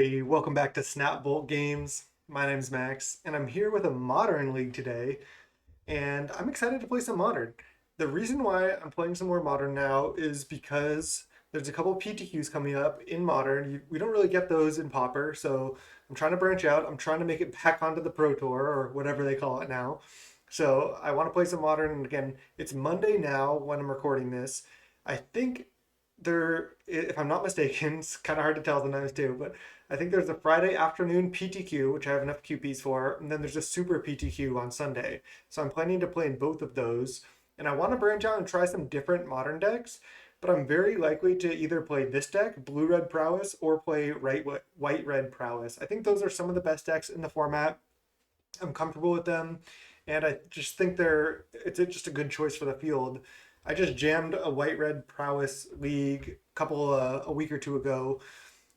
Hey, welcome back to Snap Bolt Games. My name's Max, and I'm here with a Modern League today, and I'm excited to play some Modern. The reason why I'm playing some more Modern now is because there's a couple of PTQs coming up in Modern. We don't really get those in Pauper, so I'm trying to branch out. I'm trying to make it back onto the Pro Tour, or whatever they call it now. So I want to play some Modern, and again, it's Monday now when I'm recording this. I think if I'm not mistaken, it's kind of hard to tell sometimes too, but I think there's a Friday afternoon PTQ, which I have enough QPs for, and then there's a super PTQ on Sunday. So I'm planning to play in both of those. And I want to branch out and try some different modern decks, but I'm very likely to either play this deck, Blue Red Prowess, or play White Red Prowess. I think those are some of the best decks in the format. I'm comfortable with them, and I just think it's just a good choice for the field. I just jammed a White Red Prowess league a week or two ago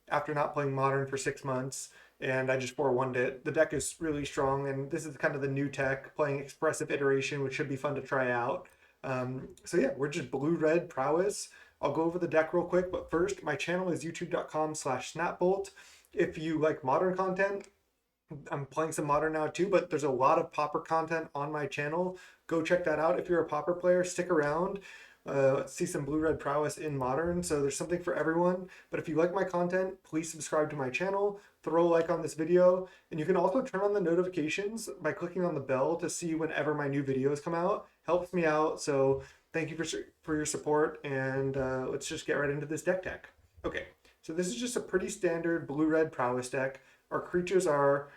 after not playing Modern for 6 months, and I just 4-1'd it. The deck is really strong, and this is kind of the new tech, playing Expressive Iteration, which should be fun to try out. So yeah, we're just Blue Red Prowess. I'll go over the deck real quick, but first, my channel is youtube.com/snapbolt. If you like modern content, I'm playing some modern now too, but there's a lot of Pauper content on my channel. Go check that out. If you're a Pauper player, stick around. See some Blue Red Prowess in modern. So there's something for everyone. But if you like my content, please subscribe to my channel, throw a like on this video, and you can also turn on the notifications by clicking on the bell to see whenever my new videos come out. Helps me out. So thank you for your support, and let's just get right into this deck tech. Okay, so this is just a pretty standard Blue Red Prowess deck. Our creatures are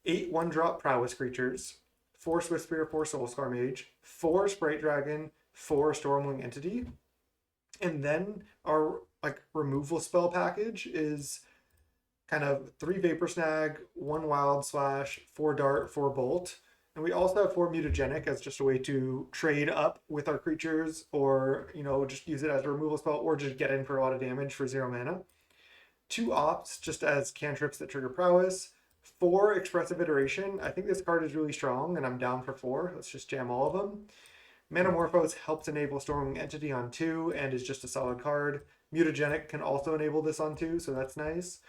8 1-drop Prowess creatures, 4 Swift Spear, 4 Soulscar Mage, 4 Sprite Dragon, 4 Stormwing Entity. And then our removal spell package is kind of 3 Vapor Snag, 1 Wild Slash, 4 Dart, 4 Bolt. And we also have 4 Mutagenic as just a way to trade up with our creatures, or just use it as a removal spell, or just get in for a lot of damage for 0 mana. 2 Ops just as cantrips that trigger Prowess. 4 Expressive Iteration. I think this card is really strong, and I'm down for 4. Let's just jam all of them. Manamorphose helps enable Storming Entity on 2 and is just a solid card. Mutagenic can also enable this on 2, so that's nice.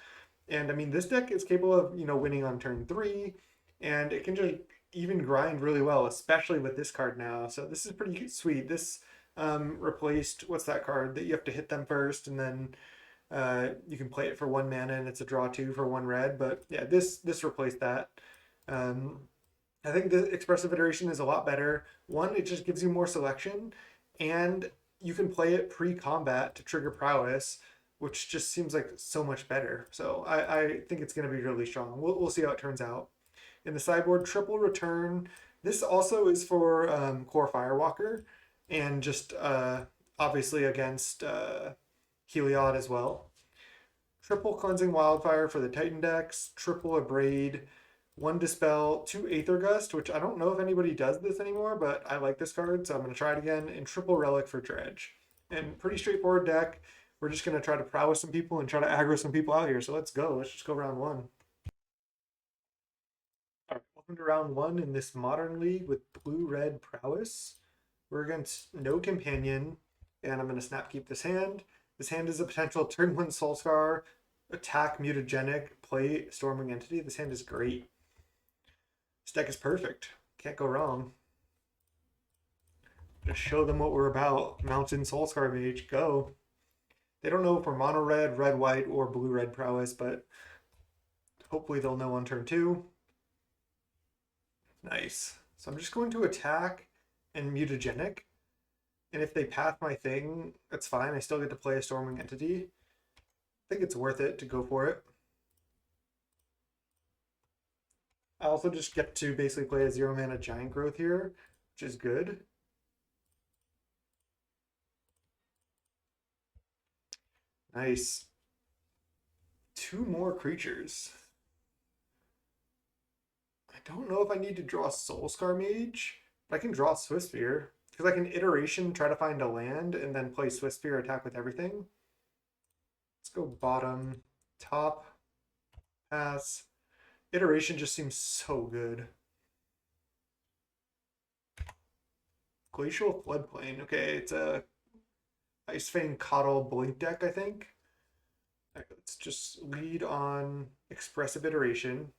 And I mean, this deck is capable of winning on turn 3, and it can just even grind really well, especially with this card now. So this is pretty sweet. This replaced, what's that card that you have to hit them first, and then you can play it for 1 mana and it's a draw 2 for 1 red. But yeah, this replaced that. I think the Expressive Iteration is a lot better. One, it just gives you more selection, and you can play it pre-combat to trigger Prowess, which just seems like so much better. So I think it's going to be really strong. We'll see how it turns out. In the sideboard, triple return. This also is for Core Firewalker, and just obviously against Heliod as well. Triple Cleansing Wildfire for the Titan decks, triple Abrade, 1 Dispel, 2 Aether Gust, which I don't know if anybody does this anymore, but I like this card, so I'm going to try it again, and triple Relic for Dredge. And pretty straightforward deck. We're just going to try to prowess some people and try to aggro some people out here, so let's go. Let's just go round 1. All right, welcome to round 1 in this Modern League with Blue-Red Prowess. We're against no Companion, and I'm going to snap keep this hand. This hand is a potential turn 1 Soulscar, attack Mutagenic, play Storming Entity. This hand is great. This deck is perfect. Can't go wrong. Just show them what we're about. Mountain Soulscar Mage, go. They don't know if we're mono red, red white, or blue red prowess, but hopefully they'll know on turn 2. Nice. So I'm just going to attack and Mutagenic. And if they path my thing, that's fine. I still get to play a Storming Entity. I think it's worth it to go for it. I also just get to basically play a 0 mana Giant Growth here, which is good. Nice. 2 more creatures. I don't know if I need to draw Soulscar Mage, but I can draw Swiftspear. Because I can iteration, try to find a land, and then play Swiftspear, attack with everything. Let's go bottom, top, pass. Iteration just seems so good. Glacial Floodplain. Okay, it's a Icefang Coddle Blink deck, I think. All right, let's just lead on Expressive Iteration,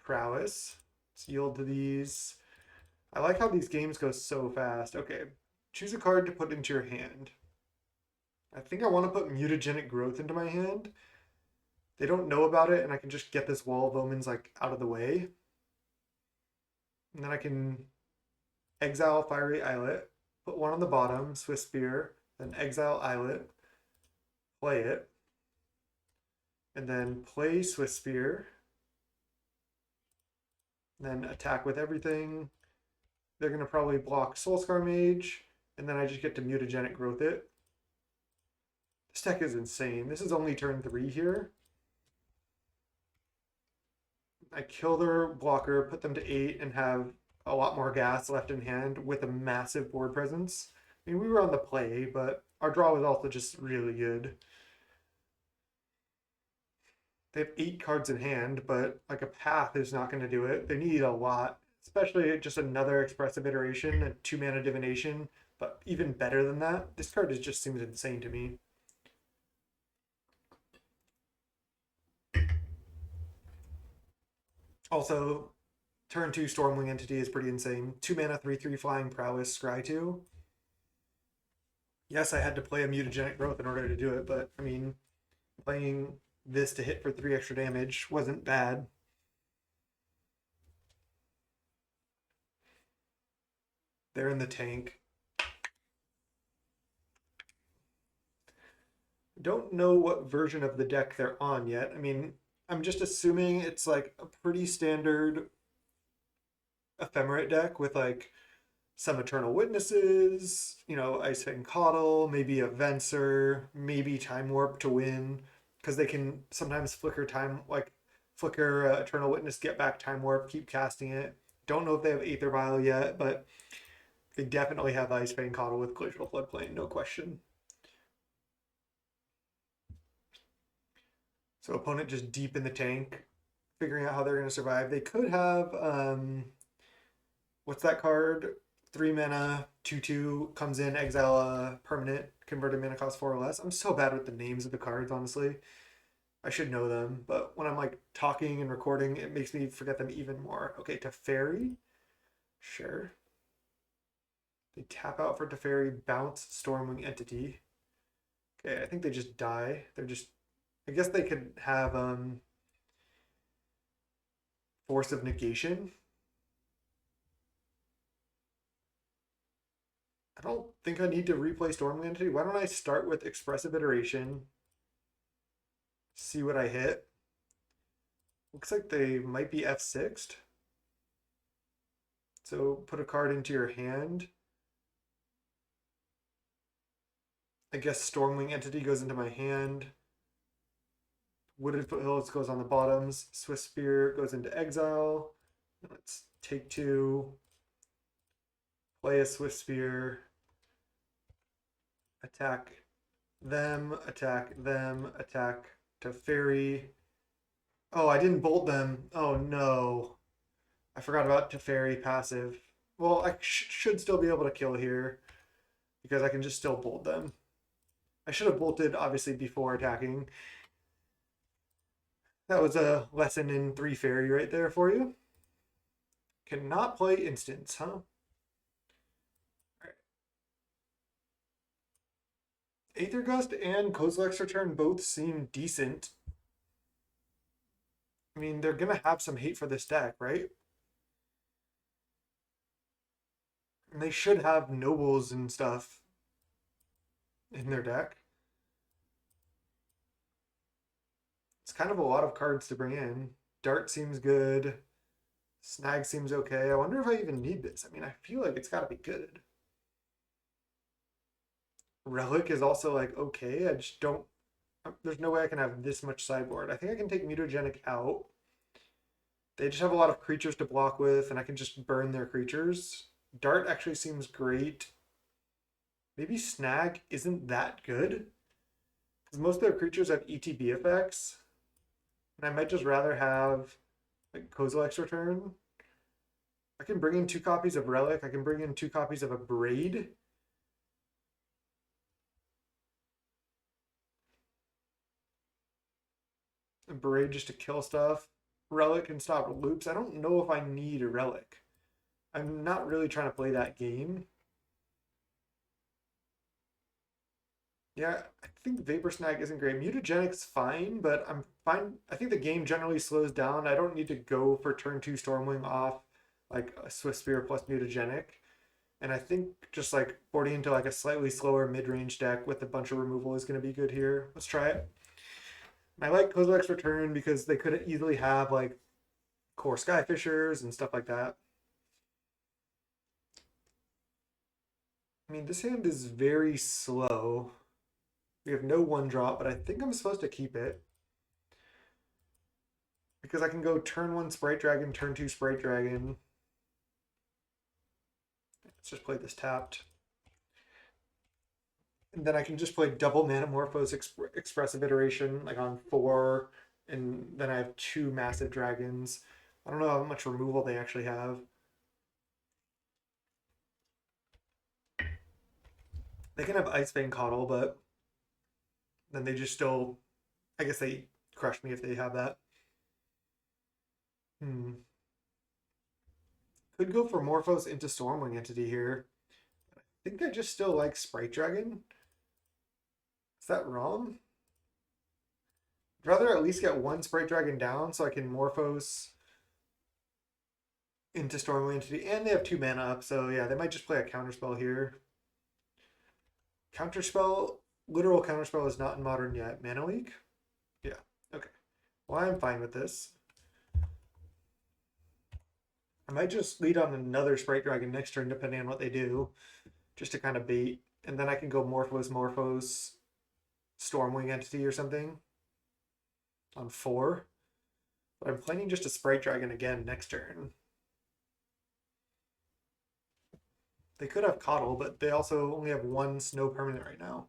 Prowess. Let's yield to these. I like how these games go so fast. Okay, choose a card to put into your hand. I think I want to put Mutagenic Growth into my hand. They don't know about it, and I can just get this Wall of Omens like out of the way. And then I can exile Fiery Islet, put one on the bottom, Swift Spear, then exile Islet, play it, and then play Swift Spear, then attack with everything. They're going to probably block Soulscar Mage, and then I just get to Mutagenic Growth it. This deck is insane. This is only turn 3 here. I kill their blocker, put them to 8, and have a lot more gas left in hand with a massive board presence. I mean, we were on the play, but our draw was also just really good. They have 8 cards in hand, but like a path is not going to do it. They need a lot, especially just another Expressive Iteration, a 2-mana Divination, but even better than that. This card just seems insane to me. Also, turn 2 Stormwing Entity is pretty insane. 2-mana 3/3 flying Prowess Scry 2. Yes, I had to play a Mutagenic Growth in order to do it, but I mean, playing this to hit for 3 extra damage wasn't bad. They're in the tank. Don't know what version of the deck they're on yet. I mean, I'm just assuming it's like a pretty standard Ephemerate deck with like some Eternal Witnesses, you know, Icefang Coddle, maybe a Venser, maybe Time Warp to win, because they can sometimes flicker time, like flicker Eternal Witness, get back Time Warp, keep casting it. Don't know if they have Aether Vial yet, but they definitely have Icefang Coddle with Glacial Floodplain, no question. So opponent just deep in the tank, figuring out how they're going to survive. They could have, what's that card? 3-mana, 2/2, comes in, exile a permanent, converted mana cost 4 or less. I'm so bad with the names of the cards, honestly. I should know them, but when I'm like talking and recording, it makes me forget them even more. Okay, Teferi. Sure. They tap out for Teferi, bounce Stormwing Entity. Okay, I think they just die. They're just, I guess they could have Force of Negation. I don't think I need to replay Stormwing Entity. Why don't I start with Expressive Iteration? See what I hit. Looks like they might be F6'd. So put a card into your hand. I guess Stormwing Entity goes into my hand. Wooded Foothills goes on the bottoms. Swift Spear goes into exile. Let's take 2. Play a Swift Spear. Attack them, attack them, attack Teferi. Oh, I didn't bolt them. Oh no. I forgot about Teferi passive. Well, I should still be able to kill here because I can just still bolt them. I should have bolted, obviously, before attacking. That was a lesson in 3 fairy right there for you. Cannot play instants, huh? Right. Aether Gust and Kozilek's Return both seem decent. I mean, they're going to have some hate for this deck, right? And they should have nobles and stuff in their deck. It's kind of a lot of cards to bring in. Dart seems good. Snag seems okay. I wonder if I even need this. I mean, I feel like it's got to be good. Relic is also like okay. I just don't. There's no way I can have this much sideboard. I think I can take Mutagenic out. They just have a lot of creatures to block with, and I can just burn their creatures. Dart actually seems great. Maybe Snag isn't that good, because most of their creatures have ETB effects. And I might just rather have like Kozilek's Return. I can bring in 2 copies of Relic. I can bring in 2 copies of a Braid. Braid just to kill stuff. Relic can stop loops. I don't know if I need a relic. I'm not really trying to play that game. Yeah, I think Vapor Snag isn't great. Mutagenic's fine, but I'm fine. I think the game generally slows down. I don't need to go for turn 2 Stormwing off like a Swift Spear plus Mutagenic. And I think just like boarding into like a slightly slower mid-range deck with a bunch of removal is going to be good here. Let's try it. And I like Kozilek's Return because they could easily have like core Skyfishers and stuff like that. I mean, this hand is very slow. We have no one drop, but I think I'm supposed to keep it. Because I can go turn 1 Sprite Dragon, turn 2 Sprite Dragon. Let's just play this tapped. And then I can just play double Manamorphose Expressive Iteration like on 4. And then I have 2 massive dragons. I don't know how much removal they actually have. They can have Icebane Coddle, but then they just still, I guess they crush me if they have that. Could go for Morphos into Stormwing Entity here. I think I just still like Sprite Dragon. Is that wrong? I'd rather at least get 1 Sprite Dragon down so I can Morphos into Stormwing Entity. And they have 2 mana up, so yeah, they might just play a Counterspell here. Counterspell, literal Counterspell is not in Modern yet. Mana Leak? Yeah, okay. Well, I'm fine with this. I might just lead on another Sprite Dragon next turn, depending on what they do, just to kind of bait. And then I can go Morphos, Stormwing Entity or something on 4. But I'm planning just a Sprite Dragon again next turn. They could have Coddle, but they also only have 1 snow permanent right now.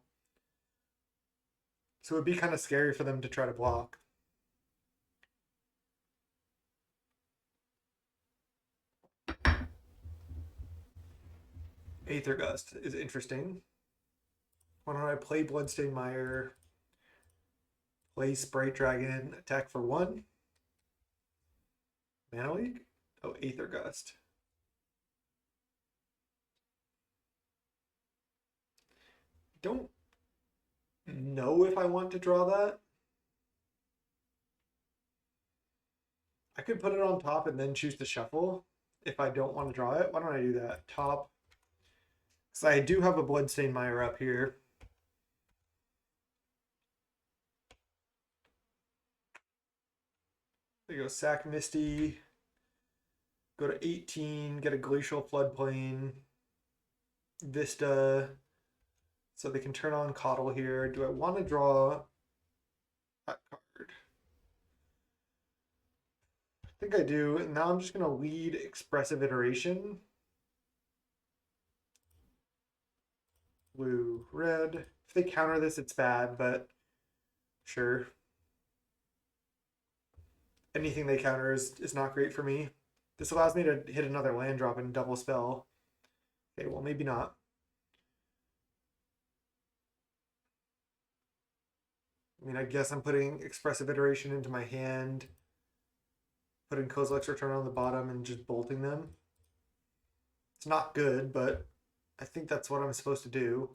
So it would be kind of scary for them to try to block. Aether Gust is interesting. Why don't I play Bloodstained Mire, play Sprite Dragon, attack for 1? Mana Leak? Oh, Aether Gust. Don't know if I want to draw that. I could put it on top and then choose to shuffle if I don't want to draw it. Why don't I do that? Top. So I do have a Bloodstained Mire up here. There you go, sack Misty. Go to 18, get a Glacial Floodplain. Vista. So they can turn on Coddle here. Do I want to draw that card? I think I do. And now I'm just going to lead Expressive Iteration. Blue, red. If they counter this, it's bad, but sure. Anything they counter is not great for me. This allows me to hit another land drop and double spell. Okay, well, maybe not. I mean, I guess I'm putting Expressive Iteration into my hand, putting Kozilek's Return on the bottom, and just bolting them. It's not good, but I think that's what I'm supposed to do.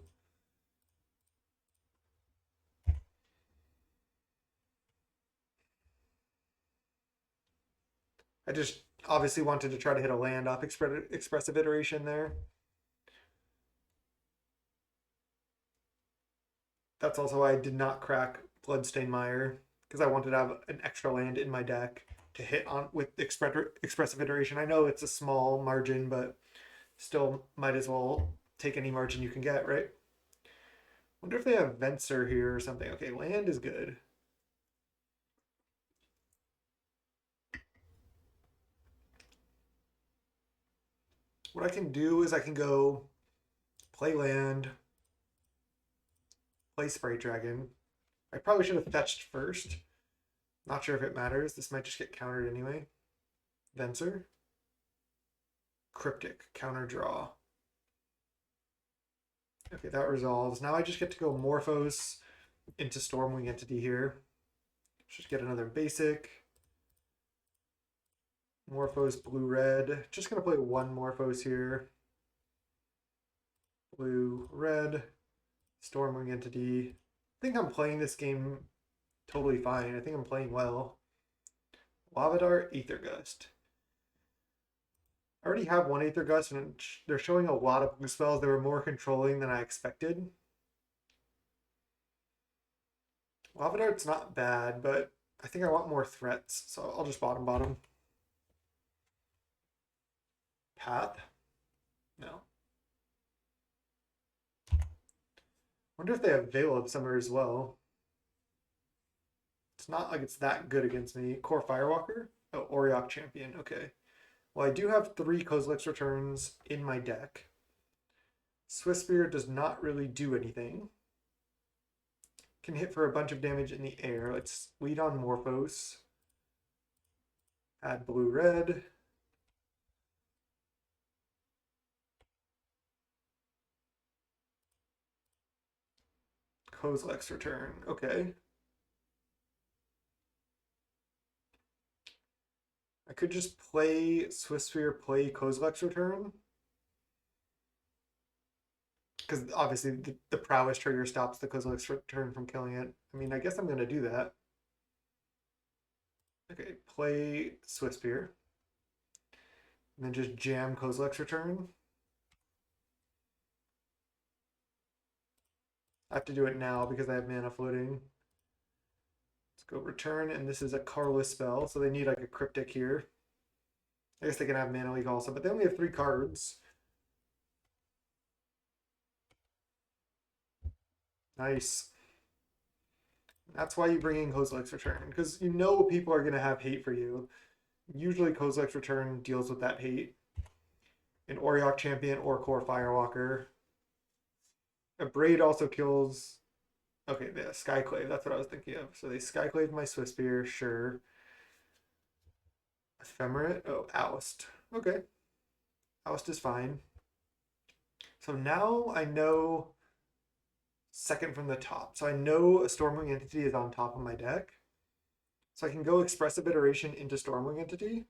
I just obviously wanted to try to hit a land off Expressive Iteration there. That's also why I did not crack Bloodstained Mire, because I wanted to have an extra land in my deck to hit on with Expressive Iteration. I know it's a small margin, but still might as well take any margin you can get, right? Wonder if they have Venser here or something. Okay, land is good. What I can do is I can go play land, play Sprite Dragon. I probably should have fetched first. Not sure if it matters. This might just get countered anyway. Venser. Cryptic. Counter draw. Okay, that resolves. Now I just get to go Morphos into Stormwing Entity here. Just get another basic. Morphos blue-red. Just going to play one Morphos here. Blue-red. Stormwing Entity. I think I'm playing this game totally fine. I think I'm playing well. Lava Dart, Aether Gust. I already have one Aether Gust, and they're showing a lot of blue spells that were more controlling than I expected. Lava Dart's not bad, but I think I want more threats, so I'll just bottom. Path? No. Wonder if they have Veil of Summer as well. It's not like it's that good against me. Core Firewalker? Oh, Auriok Champion. Okay. Well, I do have 3 Kozilek's Returns in my deck. Swift Spear does not really do anything. Can hit for a bunch of damage in the air. Let's lead on Morphos. Add blue-red. Kozilek's Return. Okay. I could just play Swift Sphere, play Kozilek's Return. Because obviously the Prowess trigger stops the Kozilek's Return from killing it. I mean, I guess I'm going to do that. Okay, play Swift Spear. And then just jam Kozilek's Return. I have to do it now because I have mana floating. Let's go return, and this is a colorless spell, so they need like a cryptic here. I guess they can have mana leak also, but they only have 3 cards. Nice. That's why you bring in Kozilek's Return, because you know people are going to have hate for you. Usually Kozilek's Return deals with that hate. An Auriok Champion or Core Firewalker. A Braid also kills... Okay, the Skyclave, that's what I was thinking of. So they Skyclave my Swift Spear, sure. Ephemerate? Oh, Oust. Okay. Oust is fine. So now I know second from the top. So I know a Stormwing Entity is on top of my deck. So I can go Expressive Iteration into Stormwing Entity.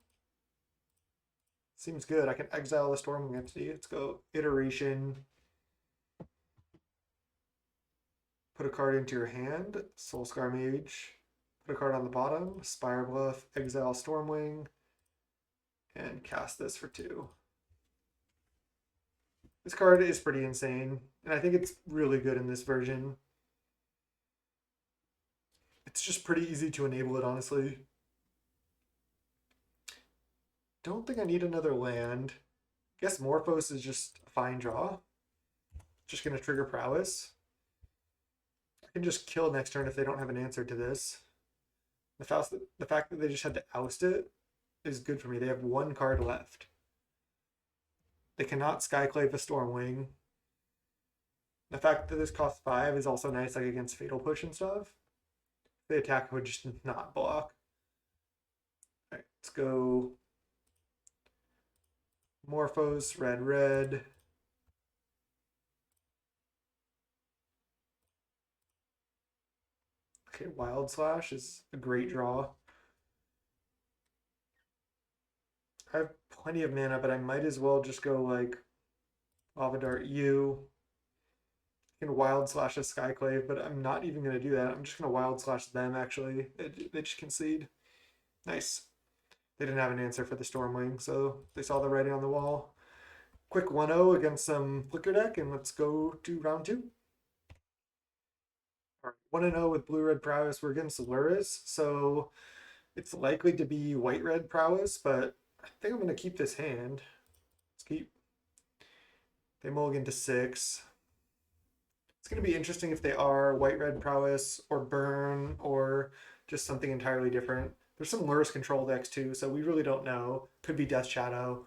Seems good. I can exile the Stormwing Entity. Let's go Iteration. Put a card into your hand. Soulscar Mage. Put a card on the bottom. Spire Bluff. Exile Stormwing. And cast this for 2. This card is pretty insane, and I think it's really good in this version. It's just pretty easy to enable it, honestly. Don't think I need another land. Guess Morphos is just a fine draw. Just going to trigger Prowess. I can just kill next turn if they don't have an answer to this. The fact that they just had to oust it is good for me. They have 1 card left. They cannot Skyclave a Stormwing. The fact that this costs 5 is also nice, like against Fatal Push and stuff. The attack would just not block. Alright, let's go Morphos, red. Okay, Wild Slash is a great draw. I have plenty of mana, but I might as well just go like Lava Dart you. I can Wild Slash a Skyclave, but I'm not even going to do that. I'm just going to Wild Slash them, actually. They just concede. Nice. They didn't have an answer for the Stormwing, so they saw the writing on the wall. Quick 1-0 against some Flicker deck, and let's go to round 2. All right, 1-0 with blue-red Prowess. We're against Luris, so it's likely to be white-red Prowess, but I think I'm going to keep this hand. Let's keep. They mulligan to 6. It's going to be interesting if they are white-red Prowess or burn or just something entirely different. There's some Luris control decks too, so we really don't know. Could be Death Shadow.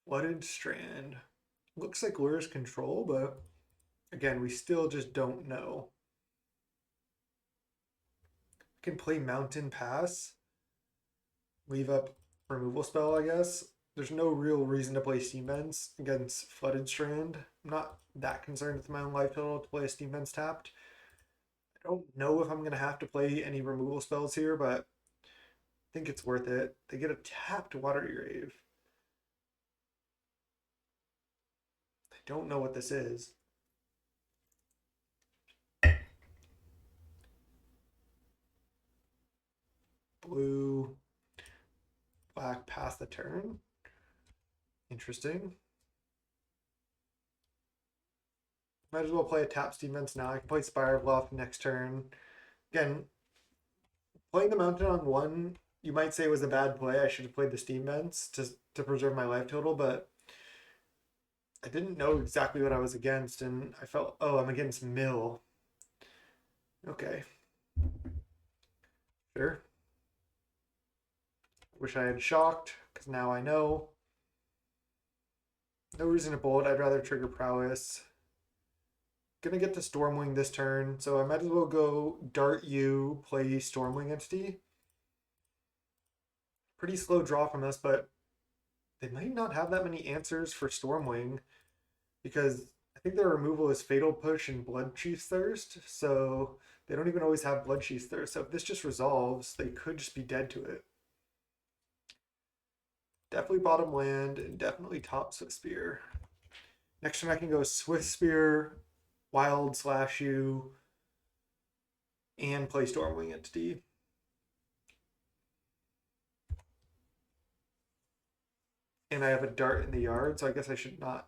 Flooded Strand. Looks like Luris control, but again, we still just don't know. Can play Mountain Pass. Leave up removal spell, I guess. there's no real reason to play Steam Vents against Flooded Strand. I'm not that concerned with my own life total to play a Steam Vents tapped. I don't know if I'm going to have to play any removal spells here, but I think it's worth it. They get a tapped Watery Grave. I don't know what this is. Blue, black, pass the turn. Interesting. Might as well play a tap Steam Vents now. I can play Spire Bluff next turn. Again, playing the Mountain on one, you might say was a bad play. I should have played the Steam Vents to preserve my life total, but I didn't know exactly what I was against, and I felt, oh, I'm against Mill. Okay. Sure. Wish I had shocked, because now I know. No reason to bold. I'd rather trigger Prowess. Gonna get to Stormwing this turn, so I might as well go Dart U, play Stormwing Entity. Pretty slow draw from us, but they might not have that many answers for Stormwing because I think their removal is Fatal Push and Blood Chief's Thirst, so they don't even always have Blood Chief's Thirst. So if this just resolves, they could just be dead to it. Definitely bottom land and definitely top Swift Spear. Next turn I can go Swift Spear, Wild Slash U, and play Stormwing Entity. And I have a dart in the yard, so I guess I should not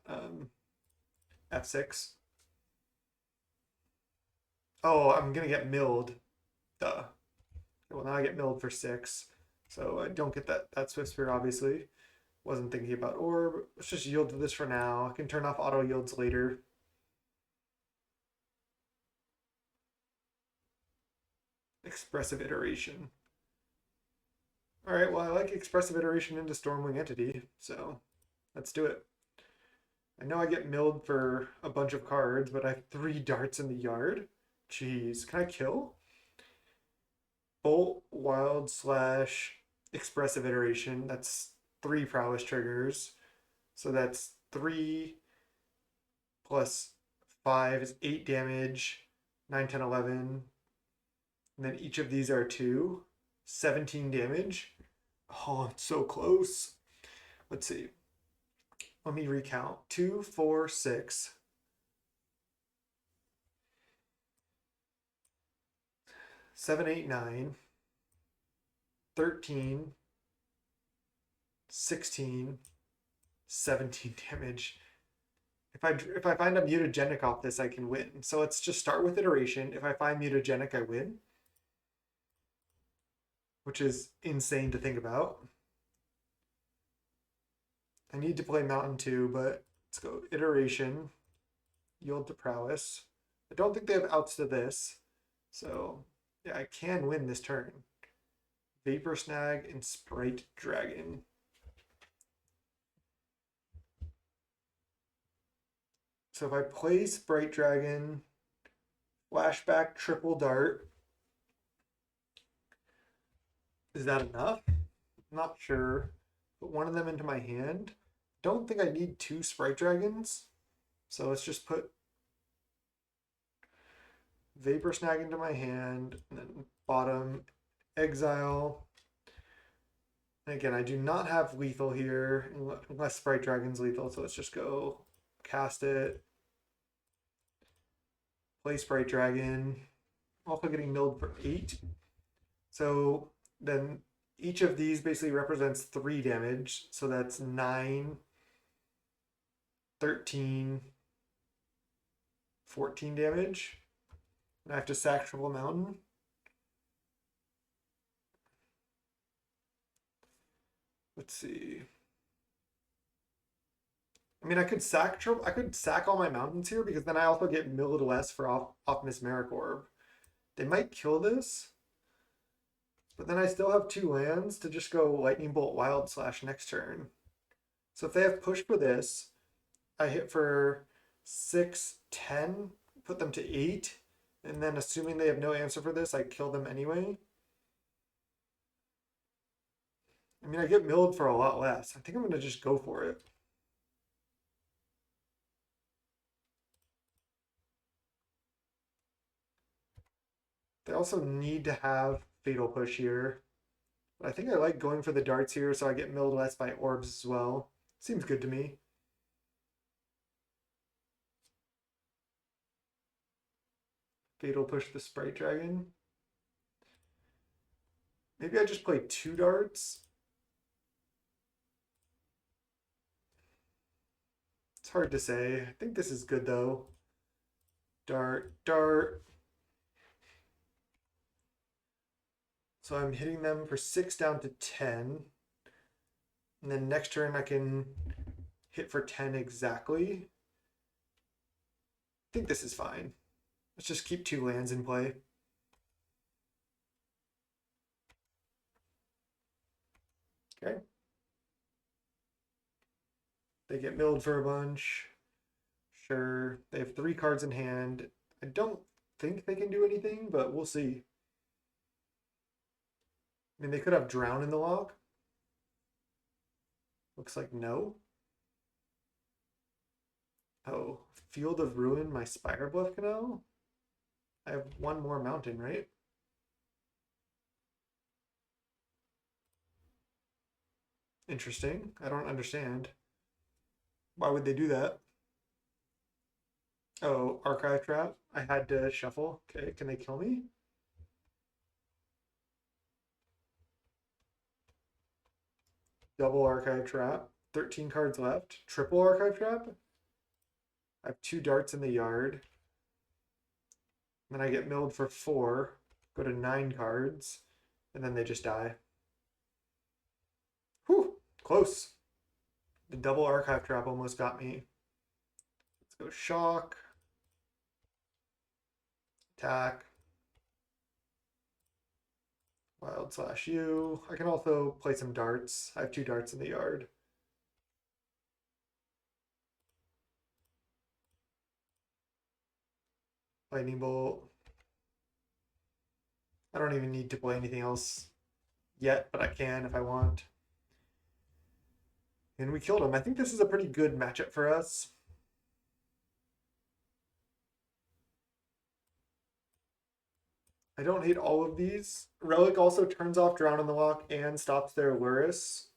F6. Oh, I'm gonna get milled. Duh. Well, now I get milled for 6. So I don't get that Swift Spear, obviously. Wasn't thinking about Orb. Let's just yield to this for now. I can turn off auto yields later. Expressive Iteration. Alright, well, I like Expressive Iteration into Stormwing Entity, so let's do it. I know I get milled for a bunch of cards, but I have 3 darts in the yard. Jeez, can I kill? Bolt, Wild Slash, Expressive Iteration. That's 3 Prowess triggers. So that's 3 plus 5 is 8 damage, 9, 10, 11. And then each of these are 2. 17 damage. Oh, it's so close. Let's see. Let me recount. 2, 4, 6. 7, 8, 9. 13. 16. 17 damage. If I find a mutagenic off this, I can win. So let's just start with iteration. If I find mutagenic, I win. Which is insane to think about. I need to play Mountain 2, but let's go iteration. Yield to Prowess. I don't think they have outs to this. So yeah, I can win this turn. Vapor Snag and Sprite Dragon. So if I play Sprite Dragon, flashback triple dart, is that enough? I'm not sure. Put one of them into my hand. Don't think I need 2 Sprite Dragons. So let's just put Vapor Snag into my hand, and then bottom, exile. And again, I do not have lethal here, unless Sprite Dragon's lethal, so let's just go cast it. Play Sprite Dragon. Also getting milled for 8. So then each of these basically represents 3 damage. So that's 9, 13, 14 damage. And I have to sack Triple Mountain. Let's see. I mean, I could sack all my mountains here because then I also get milled less for off Mesmeric Orb. They might kill this, but then I still have 2 lands to just go Lightning Bolt Wild Slash next turn. So if they have push for this, I hit for 6, 10, put them to 8, and then assuming they have no answer for this, I kill them anyway. I mean, I get milled for a lot less. I think I'm going to just go for it. They also need to have Fatal Push here. But I think I like going for the darts here so I get milled less by orbs as well. Seems good to me. Fatal Push the Sprite Dragon. Maybe I just play 2 darts. It's hard to say. I think this is good though. Dart, dart. So I'm hitting them for 6 down to 10. And then next turn I can hit for 10 exactly. I think this is fine. Let's just keep 2 lands in play. Okay. They get milled for a bunch. Sure. They have 3 cards in hand. I don't think they can do anything, but we'll see. I mean, they could have Drown in the log. Looks like no. Oh, Field of Ruin, my Spire Bluff Canal? I have 1 more mountain, right? Interesting. I don't understand. Why would they do that? Oh, Archive Trap. I had to shuffle. Okay, can they kill me? Double Archive Trap. 13 cards left. Triple Archive Trap. I have 2 darts in the yard. Then I get milled for 4. Go to 9 cards. And then they just die. Whew, close. The double Archive Trap almost got me. Let's go Shock. Attack. Wild slash U. I can also play some darts. I have 2 darts in the yard. Lightning Bolt. I don't even need to play anything else yet, but I can if I want. And we killed him. I think this is a pretty good matchup for us. I don't hate all of these. Relic also turns off Drown in the Lock and stops their Luris.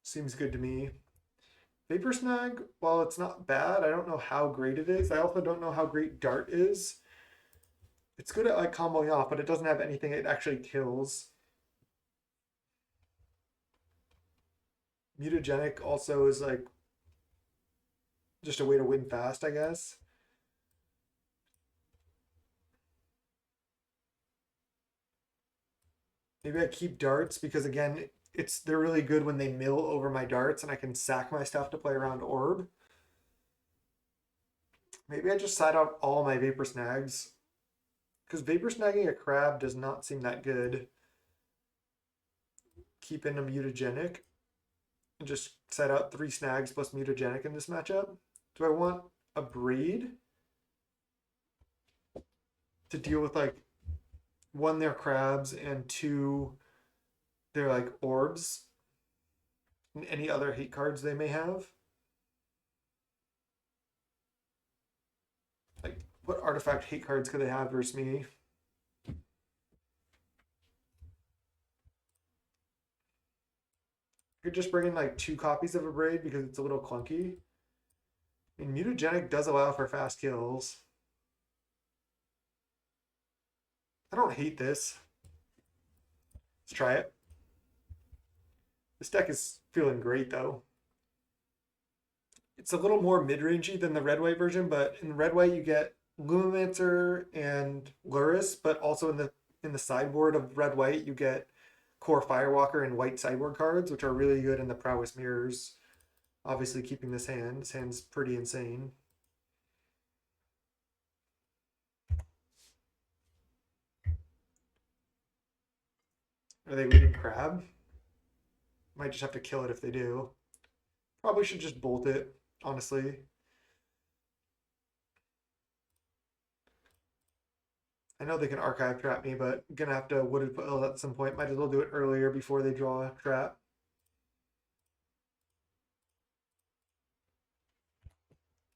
Seems good to me. Vapor Snag, while it's not bad, I don't know how great it is. I also don't know how great Dart is. It's good at like comboing off, but it doesn't have anything it actually kills. Mutagenic also is like just a way to win fast, I guess. Maybe I keep darts because again, they're really good when they mill over my darts and I can sack my stuff to play around orb. Maybe I just side out all my Vapor Snags. Because Vapor Snagging a crab does not seem that good. Keep in a Mutagenic. And just set out 3 snags plus Mutagenic in this matchup. Do I want a Braid to deal with like 1, their crabs, and 2, their like orbs and any other hate cards they may have? Like, what artifact hate cards could they have versus me? I could just bring in like 2 copies of a Braid because it's a little clunky. I mean, Mutagenic does allow for fast kills. I don't hate this. Let's try it. This deck is feeling great though. It's a little more mid-rangey than the red-white version, but in red-white you get Lumimancer and Luris, but also in the sideboard of red-white you get Core Firewalker and white sideboard cards, which are really good in the Prowess mirrors. Obviously keeping this hand. This hand's pretty insane. Are they reading Crab? Might just have to kill it if they do. Probably should just bolt it, honestly. I know they can archive trap me, but I'm gonna have to wooded foothills at some point. Might as well do it earlier before they draw a trap.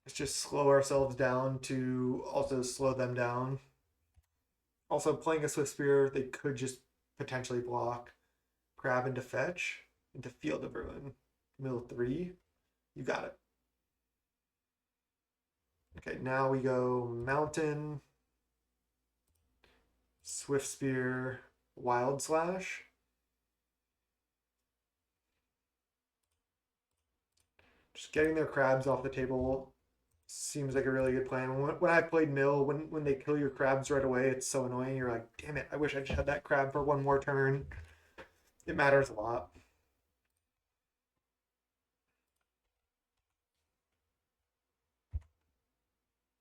Let's just slow ourselves down to also slow them down. Also, playing a Swift Spear, they could just potentially block. Grab into fetch, into Field of Ruin. Mill 3. You got it. Okay, now we go Mountain, Swift Spear, Wild Slash. Just getting their crabs off the table seems like a really good plan. When I played Mill, when they kill your crabs right away, it's so annoying. You're like, damn it, I wish I just had that crab for one more turn. It matters a lot.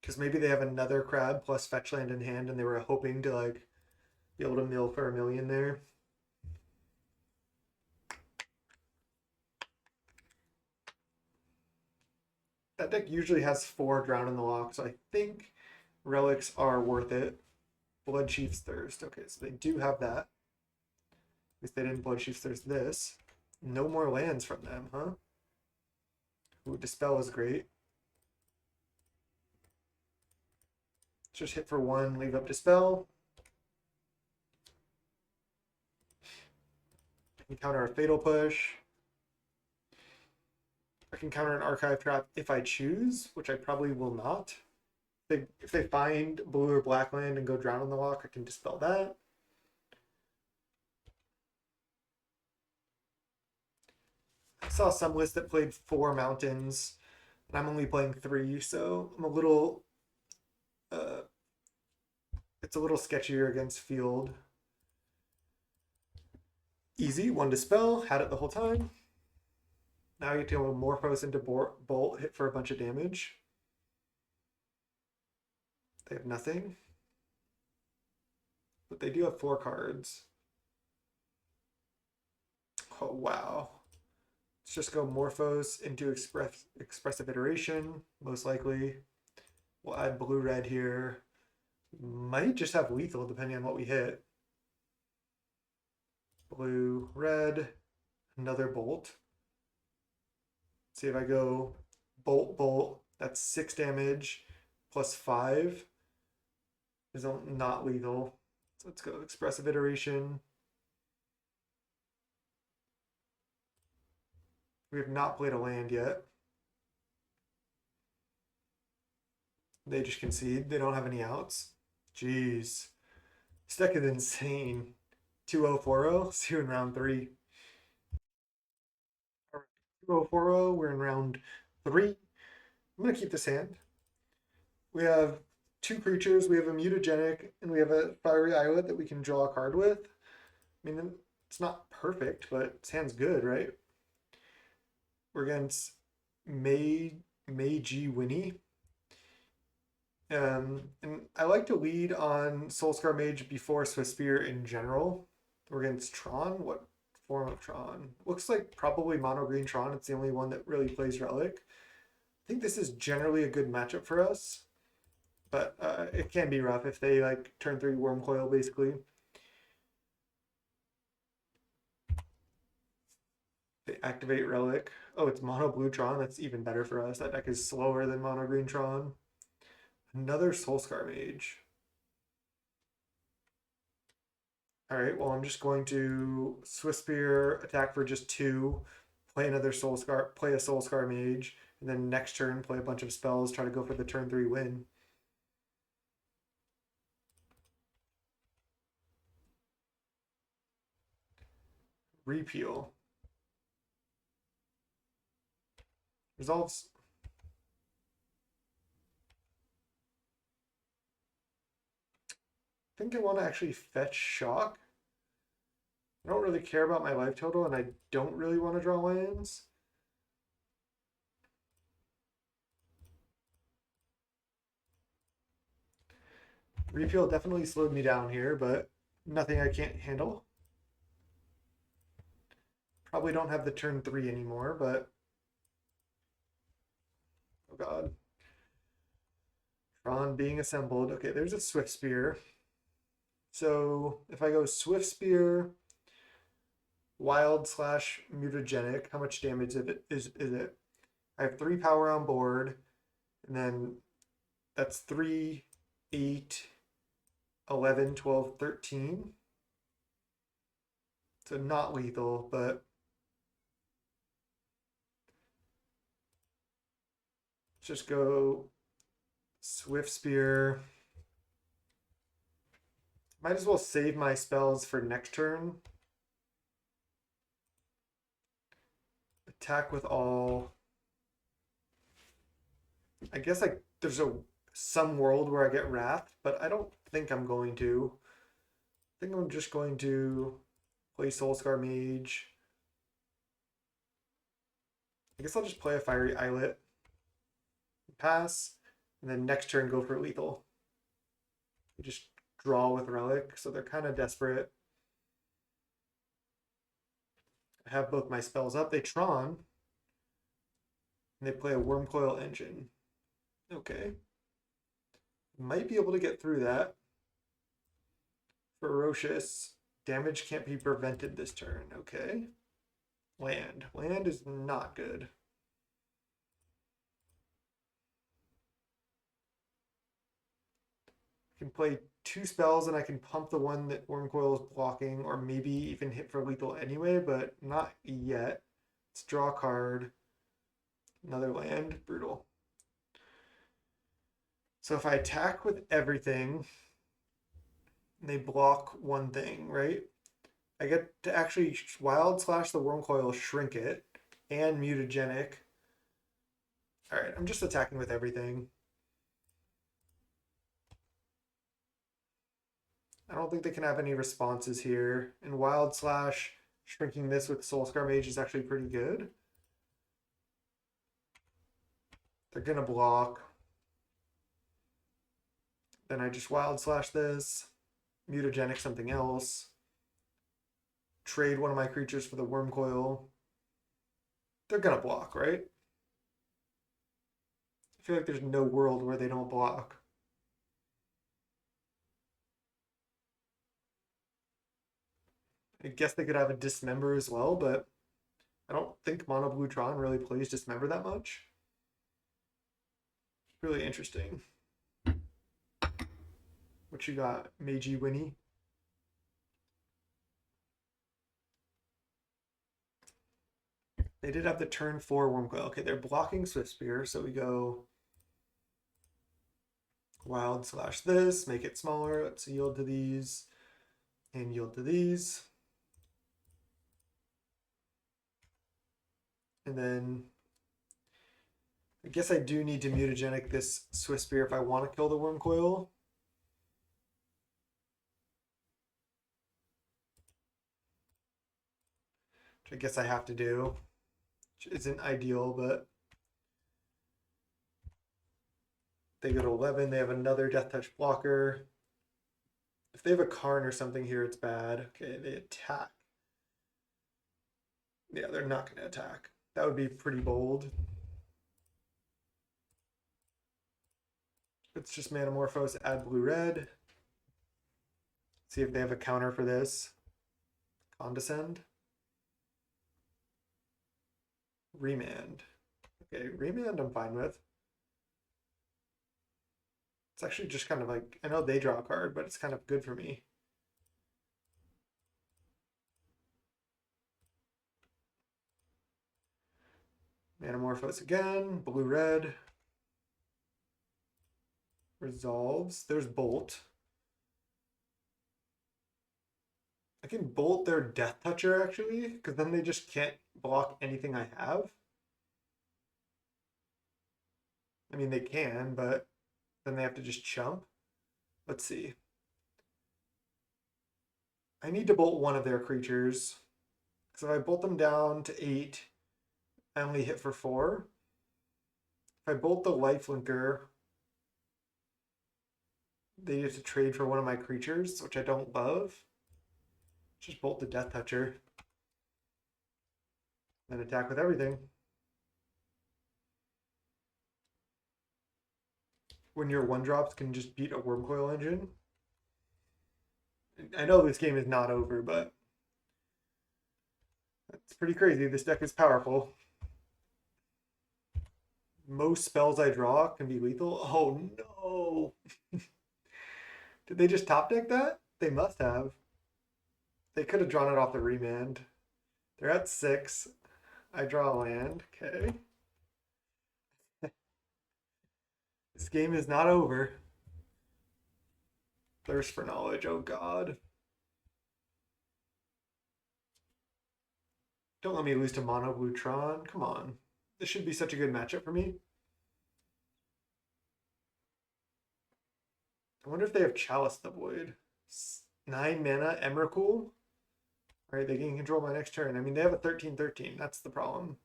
Because maybe they have another crab plus fetch land in hand and they were hoping to like be able to mill for a million there. That deck usually has 4 Drown in the Loch, so I think relics are worth it. Blood Chief's Thirst. Okay, so they do have that. At least they didn't Blood Chief's Thirst this. No more lands from them, huh? Ooh, Dispel is great. Just hit for 1, leave up Dispel. I can counter a Fatal Push. I can counter an Archive Trap if I choose, which I probably will not. If they find blue or black land and go Drown in the Loch, I can dispel that. I saw some list that played 4 mountains, and I'm only playing 3, so I'm a little. It's a little sketchier against field. Easy, 1 dispel, had it the whole time. Now you get to Morphos into Bolt, hit for a bunch of damage. They have nothing. But they do have 4 cards. Oh, wow. Let's just go Morphos into Expressive Iteration, most likely. We'll add blue-red here. Might just have lethal, depending on what we hit. Blue, red, another bolt. See if I go bolt, bolt, that's 6 damage plus 5 is not lethal. So let's go Expressive Iteration. We have not played a land yet. They just concede. They don't have any outs. Jeez. This deck is insane. 2-0-4-0. See you in round 3. 2-0-4-0. We're in round 3. I'm going to keep this hand. We have 2 creatures. We have a mutagenic and we have a fiery islet that we can draw a card with. I mean, it's not perfect, but this hand's good, right? We're against Meiji Winnie. And I like to lead on Soulscar Mage before Swift Spear in general. We're against Tron. What form of Tron? Looks like probably mono green Tron. It's the only one that really plays Relic. I think this is generally a good matchup for us, but it can be rough if they like turn 3 Worm Coil basically. They activate Relic. Oh, it's mono blue Tron. That's even better for us. That deck is slower than mono green Tron. Another Soulscar Mage. All right, well, I'm just going to Swift Spear, attack for just 2, play another Soulscar, play a Soulscar Mage, and then next turn play a bunch of spells, try to go for the turn 3 win. Repeal. Results. I think I want to actually fetch Shock. I don't really care about my life total, and I don't really want to draw lands. Repeal definitely slowed me down here, but nothing I can't handle. Probably don't have the turn 3 anymore, but oh god. Tron being assembled. Okay, there's a Swift Spear. So if I go Swift Spear, Wild slash Mutagenic, how much damage is it? I have 3 power on board, and then that's 3, 8, 11, 12, 13. So not lethal, but just go Swift Spear. Might as well save my spells for next turn. Attack with all. I guess like there's some world where I get Wrath, but I don't think I'm going to. I think I'm just going to play Soulscar Mage. I guess I'll just play a Fiery Islet, pass, and then next turn go for lethal. You just draw with Relic, so they're kind of desperate. I have both my spells up. They Tron, and they play a Wormcoil Engine. Okay. Might be able to get through that. Ferocious. Damage can't be prevented this turn. Okay. Land. Land is not good. I can play 2 spells and I can pump the one that Wormcoil is blocking, or maybe even hit for lethal anyway, but not yet. Let's draw a card. Another land. Brutal. So if I attack with everything, they block one thing, right? I get to actually Wild slash the Wormcoil, shrink it, and Mutagenic. All right, I'm just attacking with everything. I don't think they can have any responses here. And Wild slash shrinking this with Soulscar Mage is actually pretty good. They're gonna block. Then I just Wild slash this, Mutagenic something else, trade one of my creatures for the Wormcoil. They're gonna block, right? I feel like there's no world where they don't block. I guess they could have a Dismember as well, but I don't think Mono Blue Tron really plays Dismember that much. Really interesting. What you got, Meiji Winnie? They did have the turn 4 Wormcoil. Okay, they're blocking Swift Spear, so we go Wild slash this, make it smaller. Let's yield to these and yield to these. And then I guess I do need to Mutagenic this Swift Spear if I want to kill the Wormcoil. Which I guess I have to do. Which isn't ideal, but they go to 11. They have another Death Touch blocker. If they have a Karn or something here, it's bad. Okay, they attack. Yeah, they're not going to attack. That would be pretty bold. Let's just Manamorphose, add blue-red. See if they have a counter for this. Condescend. Remand. Okay, Remand I'm fine with. It's actually just kind of like, I know they draw a card, but it's kind of good for me. Manamorphose again, blue-red. Resolves. There's Bolt. I can Bolt their Death Toucher, actually, because then they just can't block anything I have. I mean, they can, but then they have to just chump. Let's see. I need to Bolt one of their creatures. So if I bolt them down to 8, I only hit for 4. If I bolt the Lifelinker, they have to trade for one of my creatures, which I don't love. Just bolt the Death Toucher. Then attack with everything. When your 1-drops can just beat a Wormcoil Engine. I know this game is not over, but it's pretty crazy. This deck is powerful. Most spells I draw can be lethal. Oh no. Did they just top deck that? They must have. They could have drawn it off the remand. They're at 6. I draw a land. Okay. This game is not over. Thirst for knowledge. Oh god. Don't let me lose to Mono Blue Tron. Come on. This should be such a good matchup for me. I wonder if they have Chalice the Void. 9 mana, Emrakul. Alright, they can control my next turn. I mean, they have a 13/13. That's the problem.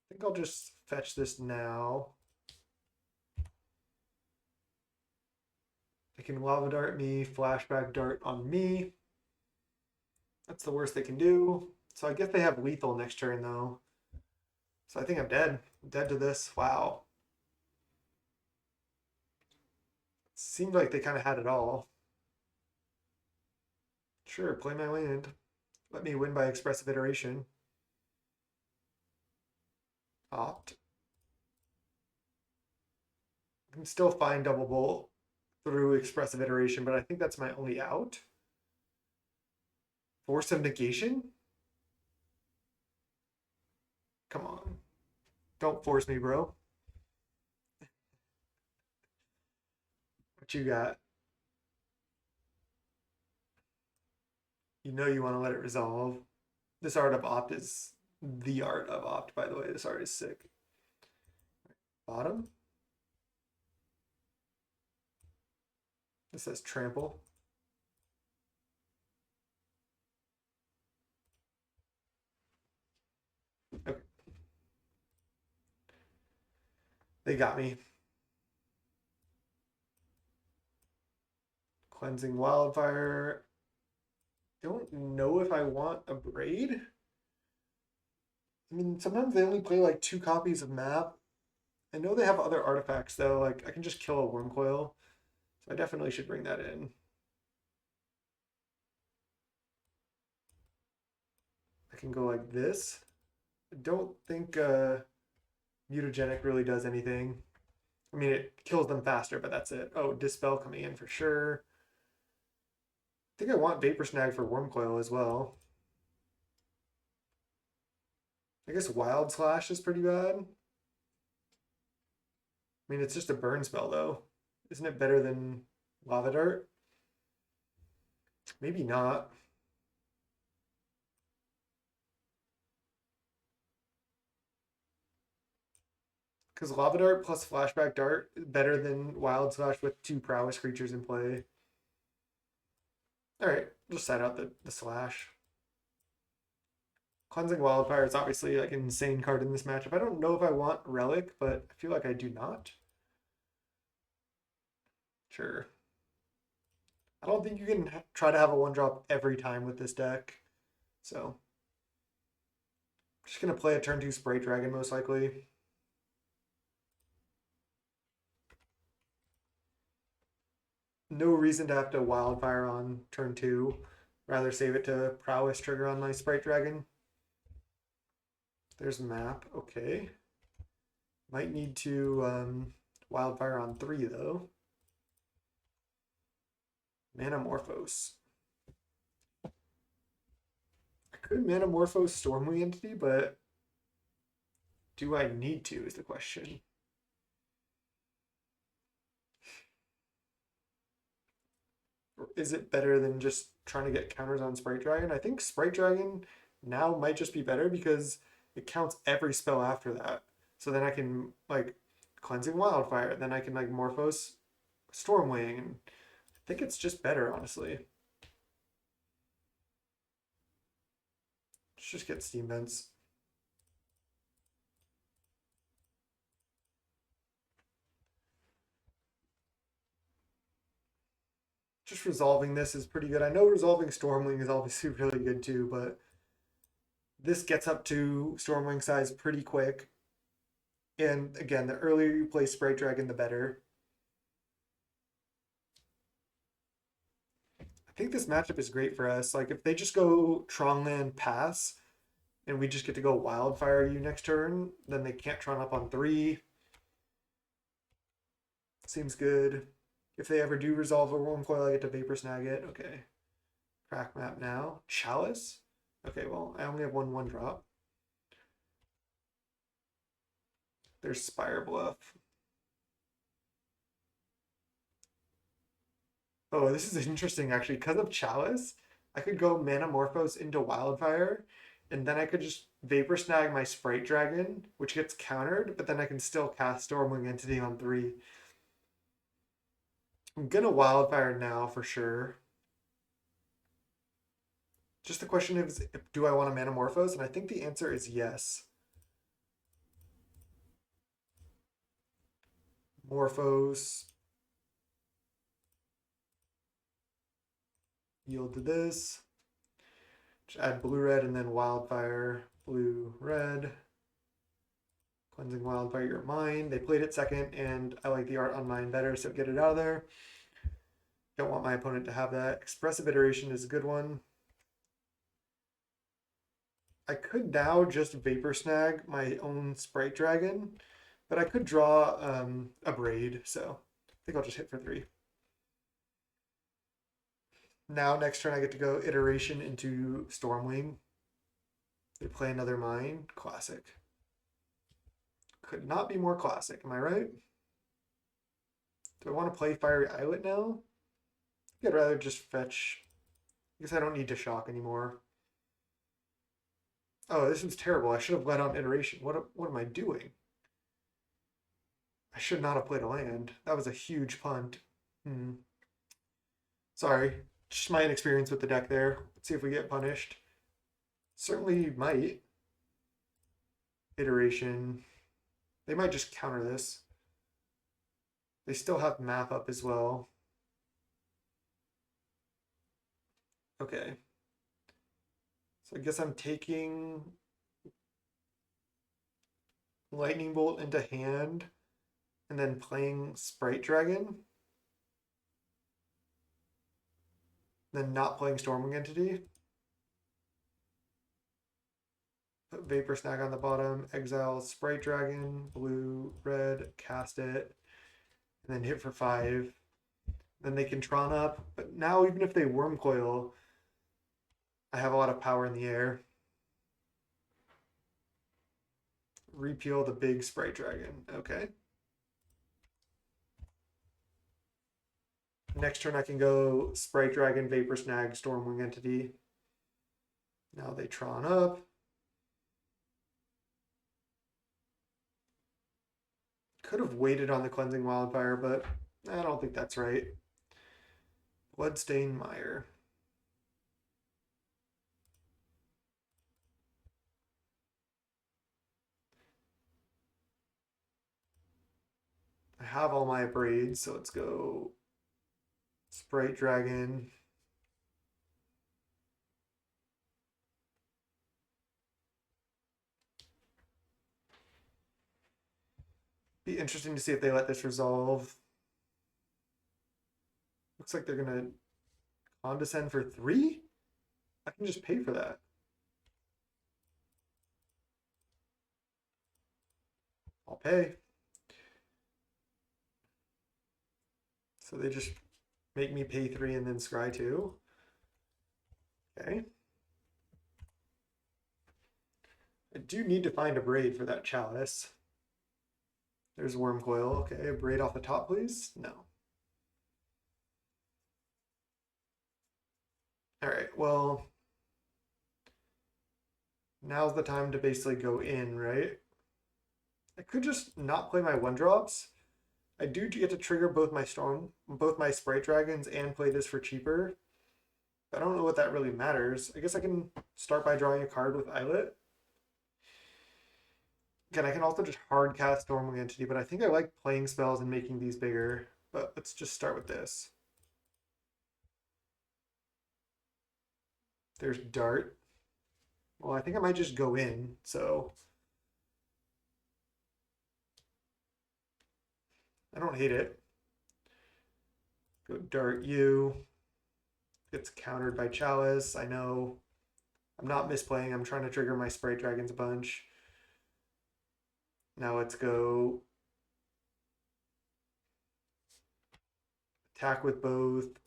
I think I'll just fetch this now. They can Lava Dart me, Flashback Dart on me. That's the worst they can do. So I guess they have lethal next turn, though. So I think I'm dead. I'm dead to this. Wow. Seemed like they kind of had it all. Sure, play my land. Let me win by expressive iteration. Opt. I can still find double bolt through expressive iteration, but I think that's my only out. Force of negation? Come on. Don't force me, bro. What you got? You know you want to let it resolve. This art of opt is the art of opt, by the way. This art is sick. Bottom. This says trample. Okay. They got me. Cleansing Wildfire. Don't know if I want a Braid. I mean, sometimes they only play like 2 copies of map. I know they have other artifacts though. Like I can just kill a Wormcoil. So I definitely should bring that in. I can go like this. I don't think mutagenic really does anything. I mean, it kills them faster, but that's it. Oh, Dispel coming in for sure. I think I want Vapor Snag for Wormcoil as well. I guess Wild Slash is pretty bad. I mean, it's just a burn spell, though. Isn't it better than Lava Dart? Maybe not. Because Lava Dart plus Flashback Dart is better than Wild Slash with 2 Prowess creatures in play. Alright, just set out the Slash. Cleansing Wildfire is obviously like an insane card in this matchup. I don't know if I want Relic, but I feel like I do not. Sure. I don't think you can try to have a 1-drop every time with this deck. So, I'm just going to play a turn 2 Spray Dragon most likely. No reason to have to Wildfire on turn 2. Rather save it to Prowess trigger on my Sprite Dragon. There's map. Okay. Might need to Wildfire on 3 though. Manamorphose. I could Manamorphose Stormwing Entity, but do I need to is the question. Or is it better than just trying to get counters on Sprite Dragon? I think Sprite Dragon now might just be better because it counts every spell after that. So then I can like Cleansing Wildfire, then I can like Morphos Stormwing, and I think it's just better, honestly. Let's just get Steam Vents. Just resolving this is pretty good. I know resolving Stormwing is obviously really good too, but this gets up to Stormwing size pretty quick. And again, the earlier you play Sprite Dragon, the better. I think this matchup is great for us. Like if they just go Tronland pass and we just get to go Wildfire you next turn, then they can't Tron up on 3. Seems good. If they ever do resolve a Worm Coil, I get to Vapor Snag it. Okay. Crack map now. Chalice? Okay, well, I only have one drop. There's Spire Bluff. Oh, this is interesting actually. Because of Chalice, I could go Manamorphose into Wildfire, and then I could just Vapor Snag my Sprite Dragon, which gets countered, but then I can still cast Stormwing Entity on 3. I'm gonna Wildfire now for sure. Just the question is, do I want to Manamorphose? And I think the answer is yes. Morphose. Yield to this. Just add blue red and then Wildfire, blue red. Cleansing Wildfire, you're mine. They played it second, and I like the art on mine better, so get it out of there. Don't want my opponent to have that. Expressive Iteration is a good one. I could now just Vapor Snag my own Sprite Dragon, but I could draw a Braid, so I think I'll just hit for 3. Now next turn I get to go Iteration into Stormwing. They play another mine. Classic. Could not be more classic, am I right? Do I want to play Fiery Islet now? I think I'd rather just fetch. I guess I don't need to shock anymore. Oh, this is terrible. I should have let on Iteration. What am I doing? I should not have played a land. That was a huge punt. Sorry. Just my inexperience with the deck there. Let's see if we get punished. Certainly might. Iteration. They might just counter this. They still have map up as well. Okay. So I guess I'm taking Lightning Bolt into hand and then playing Sprite Dragon. Then not playing Stormwing Entity. Put Vapor Snag on the bottom, exile Sprite Dragon, blue, red, cast it, and then hit for 5. Then they can Tron up. But now even if they Worm Coil, I have a lot of power in the air. Repeal the big Sprite Dragon. Okay. Next turn I can go Sprite Dragon, Vapor Snag, Stormwing Entity. Now they Tron up. Could have waited on the Cleansing Wildfire, but I don't think that's right. Bloodstained Mire. I have all my braids, so let's go Sprite Dragon. Be interesting to see if they let this resolve. Looks like they're gonna condescend for 3? I can just pay for that. I'll pay. So they just make me pay 3 and then scry 2. Okay. I do need to find a braid for that chalice. There's Worm Coil. Okay, a braid off the top, please. No. All right, well, now's the time to basically go in, right? I could just not play my 1-drops. I do get to trigger both my Sprite Dragons and play this for cheaper. I don't know what that really matters. I guess I can start by drawing a card with Islet. Again, I can also just hard cast Stormwing Entity, but I think I like playing spells and making these bigger. But let's just start with this. There's Dart. Well, I think I might just go in, so I don't hate it. Go Dart you. Gets countered by Chalice. I know I'm not misplaying. I'm trying to trigger my Sprite Dragons a bunch. Now let's go attack with both.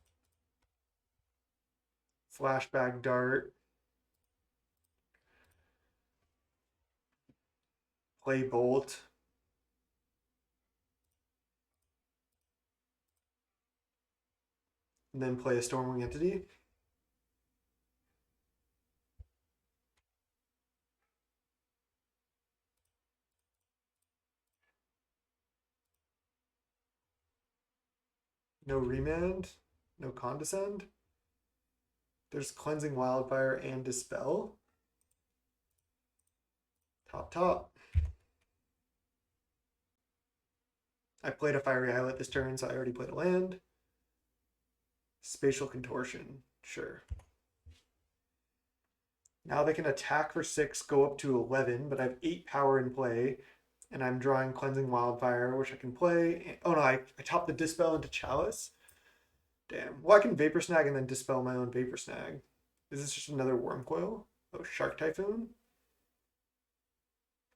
Flashback Dart. Play Bolt. And then play a Stormwing Entity. No Remand. No Condescend. There's Cleansing Wildfire and Dispel. Top. I played a Fiery Islet this turn, so I already played a land. Spatial Contortion. Sure. Now they can attack for 6, go up to 11, but I have 8 power in play, and I'm drawing Cleansing Wildfire, which I can play. Oh no, I top the Dispel into Chalice. Damn. Well, I can Vapor Snag and then Dispel my own Vapor Snag. Is this just another Wormcoil? Oh, Shark Typhoon?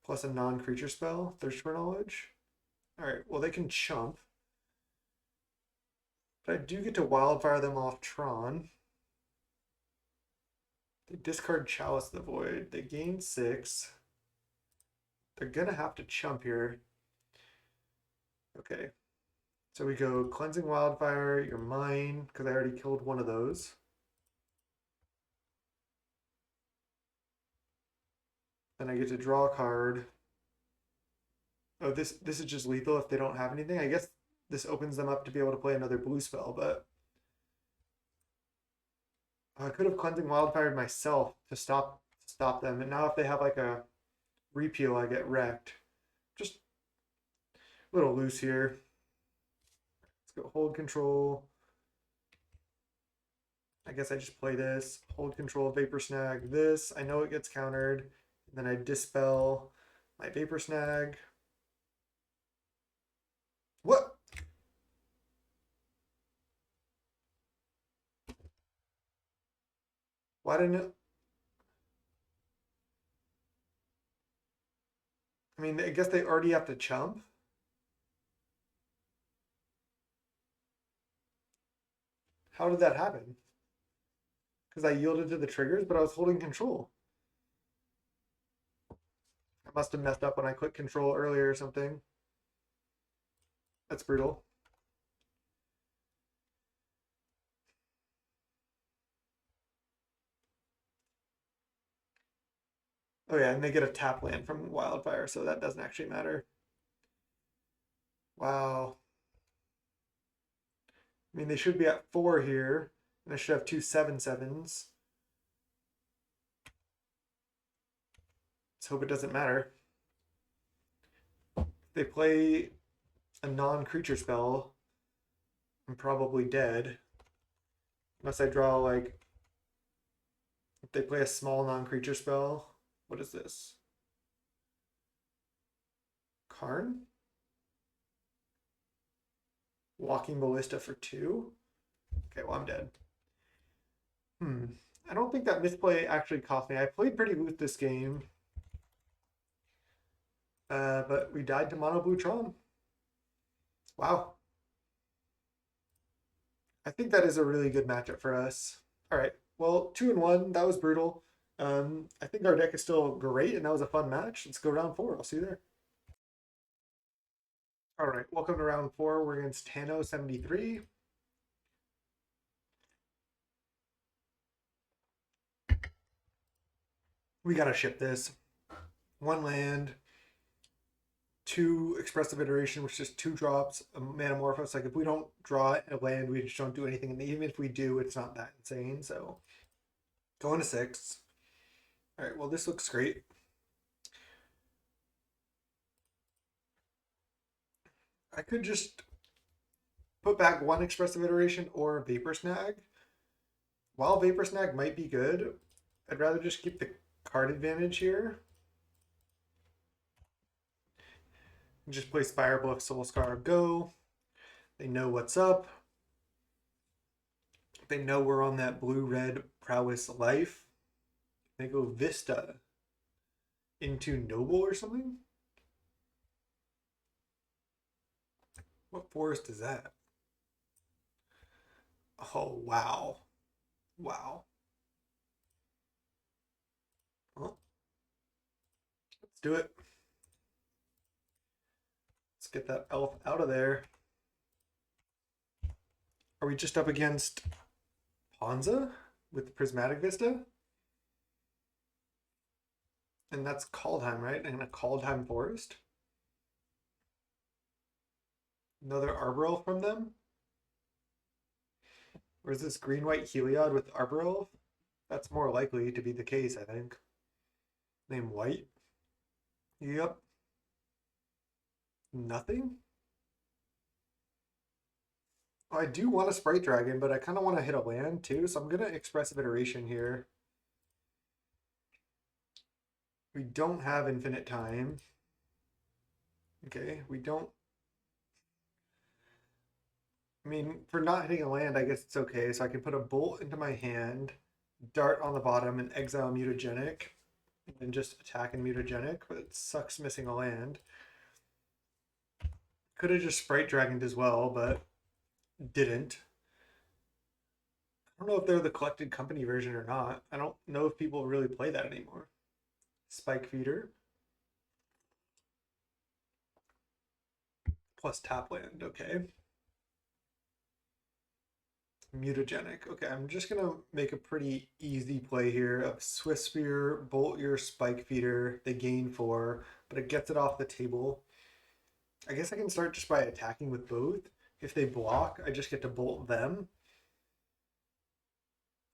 Plus a non-creature spell, Thirst for Knowledge. Alright, well they can chump. But I do get to Wildfire them off Tron. They discard Chalice the Void. They gain 6. They're gonna have to chump here. Okay. So we go Cleansing Wildfire, you're mine, because I already killed one of those. Then I get to draw a card. Oh, this is just lethal if they don't have anything. I guess this opens them up to be able to play another blue spell, but I could have Cleansing Wildfired myself to stop them. And now if they have like a repeal, I get wrecked. Just a little loose here. Let's go hold control. I guess I just play this. Hold control, Vapor Snag this. I know it gets countered. And then I dispel my Vapor Snag. What? Why didn't it? I mean, I guess they already have to chump. How did that happen? Because I yielded to the triggers, but I was holding control. I must have messed up when I clicked control earlier or something. That's brutal. Oh yeah, and they get a tap land from Wildfire, so that doesn't actually matter. Wow. I mean, they should be at 4 here, and I should have 2 7/7s. Let's hope it doesn't matter. If they play a non-creature spell, I'm probably dead. Unless I draw, like, if they play a small non-creature spell. What is this? Karn? Walking Ballista for 2? Okay, well, I'm dead. I don't think that misplay actually cost me. I played pretty loose this game. But we died to Mono Blue Tron. Wow. I think that is a really good matchup for us. All right. Well, 2-1. That was brutal. I think our deck is still great, and that was a fun match. Let's go round 4. I'll see you there. All right. Welcome to round 4. We're against Tano73. We gotta ship this. 1 land, 2 Expressive Iteration, which is 2 drops, a Manamorphose. Like, if we don't draw a land, we just don't do anything. And even if we do, it's not that insane. So, going to 6. All right, well, this looks great. I could just put back 1 Expressive Iteration or a Vapor Snag. While Vapor Snag might be good, I'd rather just keep the card advantage here. And just play Spirebluff, Soul Scar, go. They know what's up. They know we're on that blue-red Prowess life. They go Vista into Noble or something? What forest is that? Oh, wow. Wow. Well, let's do it. Let's get that elf out of there. Are we just up against Ponza with Prismatic Vista? And that's Kaldheim, right? And a Kaldheim Forest? Another Arbor Elf from them? Or is this green-white Heliod with Arbor Elf? That's more likely to be the case, I think. Name White? Yep. Nothing? Oh, I do want a Sprite Dragon, but I kind of want to hit a land too, so I'm going to Expressive Iteration here. We don't have infinite time. Okay, we don't. I mean, for not hitting a land, I guess it's okay. So I can put a bolt into my hand, dart on the bottom, and exile mutagenic, and then just attack and mutagenic, but it sucks missing a land. Could have just Sprite Dragoned as well, but didn't. I don't know if they're the collected company version or not. I don't know if people really play that anymore. Spike Feeder. Plus tap land, okay. Mutagenic. Okay, I'm just gonna make a pretty easy play here of Swift Spear, Bolt your Spike Feeder. They gain 4, but it gets it off the table. I guess I can start just by attacking with both. If they block, I just get to bolt them.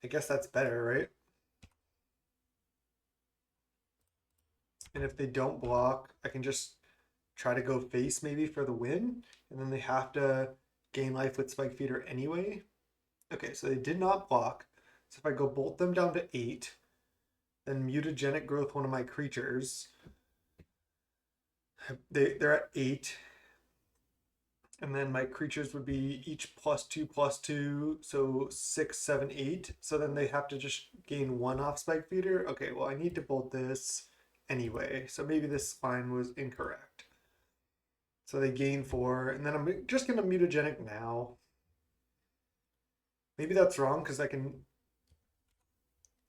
I guess that's better, right? And if they don't block, I can just try to go face maybe for the win, and then they have to gain life with Spike Feeder anyway. Okay, so they did not block. So if I go bolt them down to 8, then mutagenic growth one of my creatures. They're at 8. And then my creatures would be each +2/+2, so 6, 7, 8. So then they have to just gain 1 off Spike Feeder. Okay, well I need to bolt this anyway. So maybe this spine was incorrect. So they gain 4, and then I'm just gonna mutagenic now. Maybe that's wrong because I can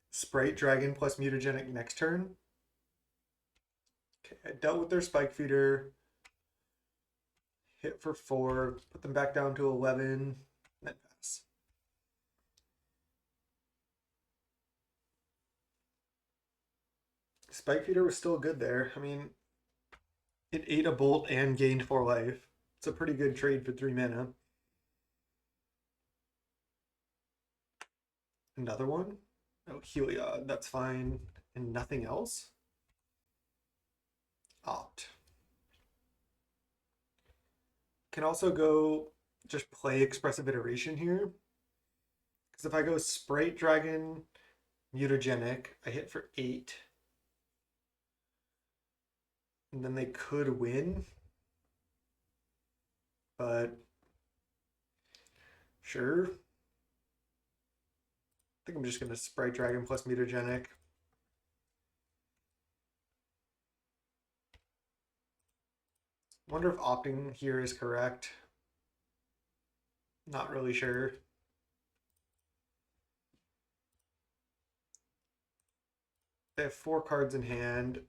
Sprite Dragon plus mutagenic next turn. Okay, I dealt with their Spike Feeder. Hit for 4, put them back down to 11, then pass. Spike Feeder was still good there. I mean, it ate a bolt and gained 4 life. It's a pretty good trade for 3 mana. Another one? Oh, Heliod, that's fine. And nothing else? Opt. Can also go just play Expressive Iteration here. Because if I go Sprite Dragon, mutagenic, I hit for 8. And then they could win. But sure. I think I'm just going to Sprite Dragon plus mutagenic. Wonder if opting here is correct. Not really sure. They have 4 cards in hand.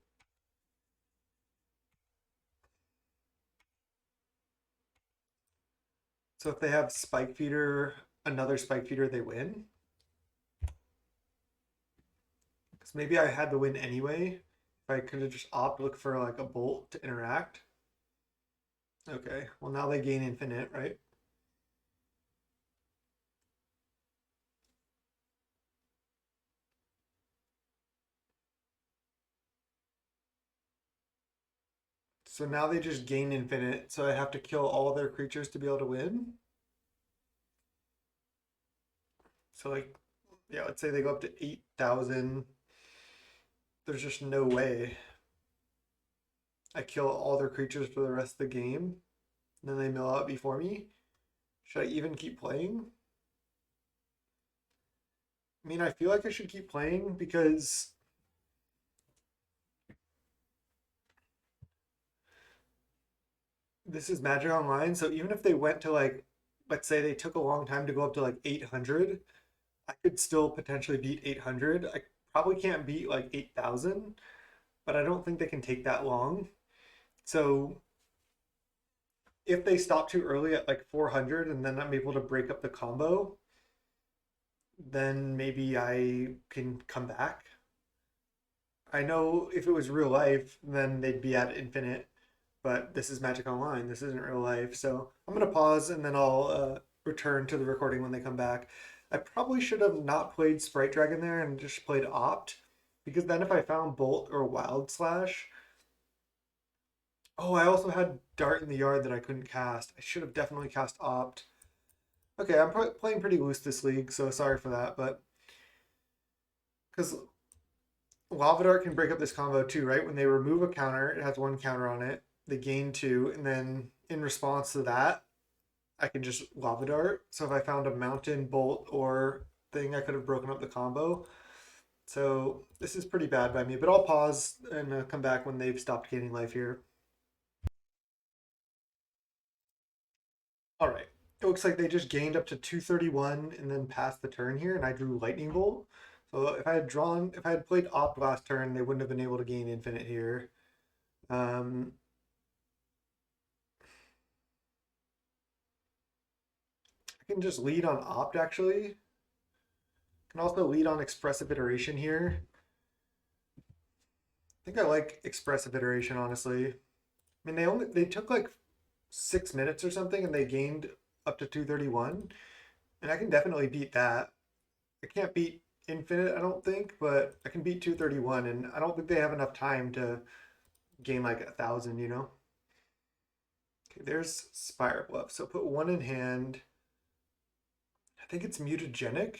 So if they have Spike Feeder, another Spike Feeder, they win. Because maybe I had to win anyway. If I could have just look for like a bolt to interact. Okay, well now they gain infinite, right? So now they just gain infinite, so I have to kill all their creatures to be able to win. So like, yeah, let's say they go up to 8,000. There's just no way. I kill all their creatures for the rest of the game. And then they mill out before me. Should I even keep playing? I mean, I feel like I should keep playing because this is Magic Online. So even if they went to like, let's say they took a long time to go up to like 800, I could still potentially beat 800. I probably can't beat like 8,000, but I don't think they can take that long. So if they stop too early at like 400 and then I'm able to break up the combo, then maybe I can come back. I know if it was real life, then they'd be at infinite, but this is Magic Online. This isn't real life. So I'm going to pause and then I'll return to the recording when they come back. I probably should have not played Sprite Dragon there and just played Opt, because then if I found Bolt or Wild Slash. Oh, I also had Dart in the yard that I couldn't cast. I should have definitely cast Opt. Okay, I'm playing pretty loose this league, so sorry for that. But because Lava Dart can break up this combo too, right? When they remove a counter, it has one counter on it. They gain two, and then in response to that, I can just Lava Dart. So if I found a Mountain, Bolt, or thing, I could have broken up the combo. So this is pretty bad by me, but I'll pause and come back when they've stopped gaining life here. All right. It looks like they just gained up to 231 and then passed the turn here, and I drew Lightning Bolt. So if I had played Opt last turn, they wouldn't have been able to gain Infinite here. Um, I can just lead on Opt actually. I can also lead on Expressive Iteration here. I think I like Expressive Iteration honestly. I mean they took like 6 minutes or something and they gained up to 231. And I can definitely beat that. I can't beat Infinite, I don't think, but I can beat 231, and I don't think they have enough time to gain like 1,000, you know? Okay, there's Spire Bluff. So put one in hand. I think it's mutagenic.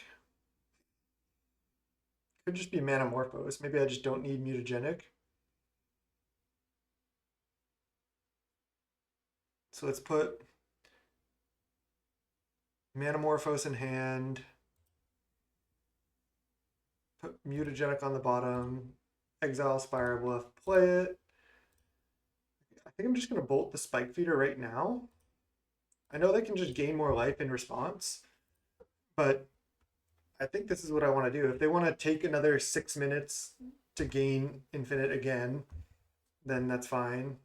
Could just be Manamorphose. Maybe I just don't need mutagenic. So let's put Manamorphose in hand. Put mutagenic on the bottom. Exile Spire Bluff. Play it. I think I'm just going to bolt the Spike Feeder right now. I know they can just gain more life in response, but I think this is what I want to do. If they want to take another 6 minutes to gain infinite again, then that's fine.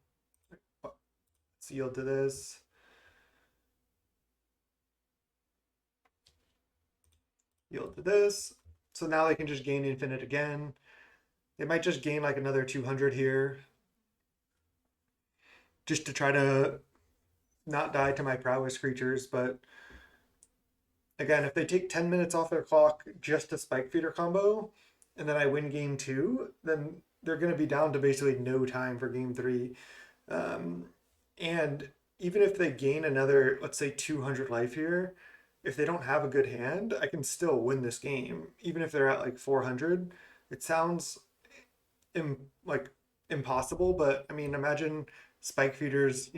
Let's yield to this. Yield to this. So now they can just gain infinite again. They might just gain like another 200 here just to try to not die to my prowess creatures. But again, if they take 10 minutes off their clock just to spike feeder combo, and then I win game two, then they're going to be down to basically no time for game three. And even if they gain another, let's say 200 life here, if they don't have a good hand, I can still win this game. Even if they're at like 400, it sounds like impossible, but I mean, imagine spike feeders,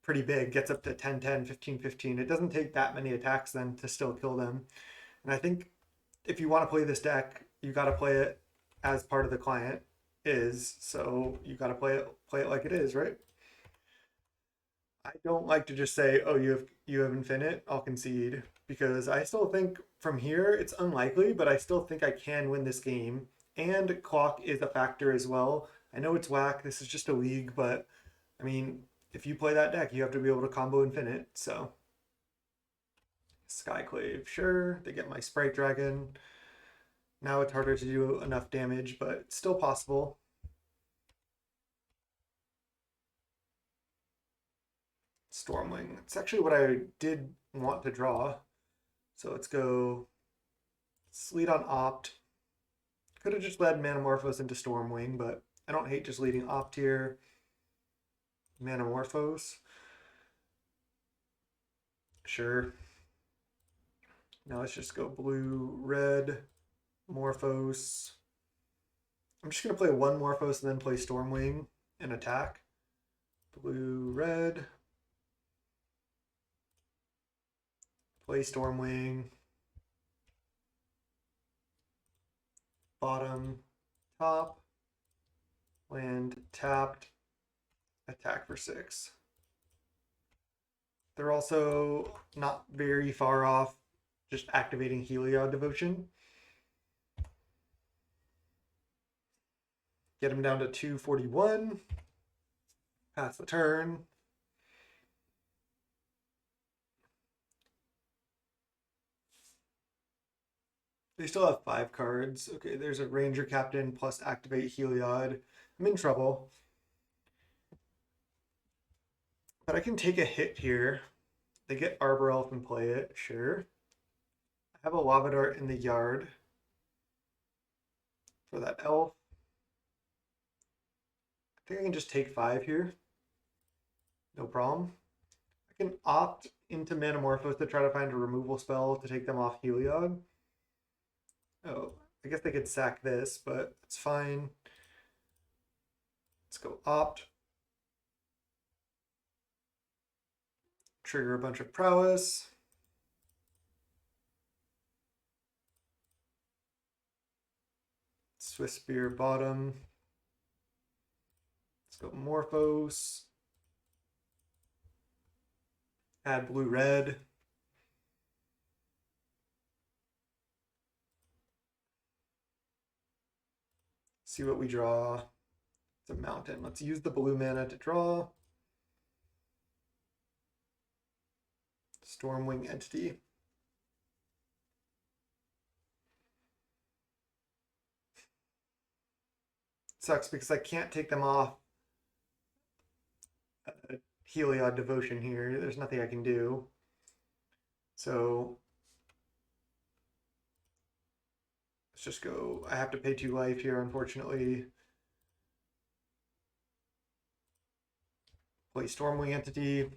pretty big, gets up to 10, 10, 15, 15. It doesn't take that many attacks then to still kill them. And I think if you want to play this deck, you got to play it as part of the client is. So you got to play it like it is, right? I don't like to just say, "Oh, you have infinite." I'll concede because I still think from here it's unlikely, but I still think I can win this game. And clock is a factor as well. I know it's whack. This is just a league, but I mean, if you play that deck, you have to be able to combo infinite. So Skyclave, sure. They get my Sprite Dragon. Now it's harder to do enough damage, but it's still possible. Stormwing. It's actually what I did want to draw. So let's go Sleet on Opt. Could have just led Manamorphose into Stormwing, but I don't hate just leading Opt here. Manamorphose. Sure. Now let's just go blue, red, Morphose. I'm just going to play one Morphose and then play Stormwing and attack. Blue, red. Play Stormwing. bottom, top, land tapped, attack for 6. They're also not very far off just activating Heliod Devotion. Get him down to 241. Pass the turn. They still have 5 cards. Okay, there's a Ranger Captain plus activate Heliod. I'm in trouble. But I can take a hit here. They get Arbor Elf and play it, sure. I have a Lava Dart in the yard for that elf. I think I can just take 5 here. No problem. I can opt into Manamorphose to try to find a removal spell to take them off Heliod. Oh, I guess they could sack this, but it's fine. Let's go opt. Trigger a bunch of Prowess. Swift Spear bottom. Let's go Morphos. Add blue-red. See what we draw. It's a mountain. Let's use the blue mana to draw. Stormwing Entity. Sucks because I can't take them off Heliod Devotion here. There's nothing I can do. So let's just go. I have to pay 2 life here, unfortunately. Play Stormwing Entity.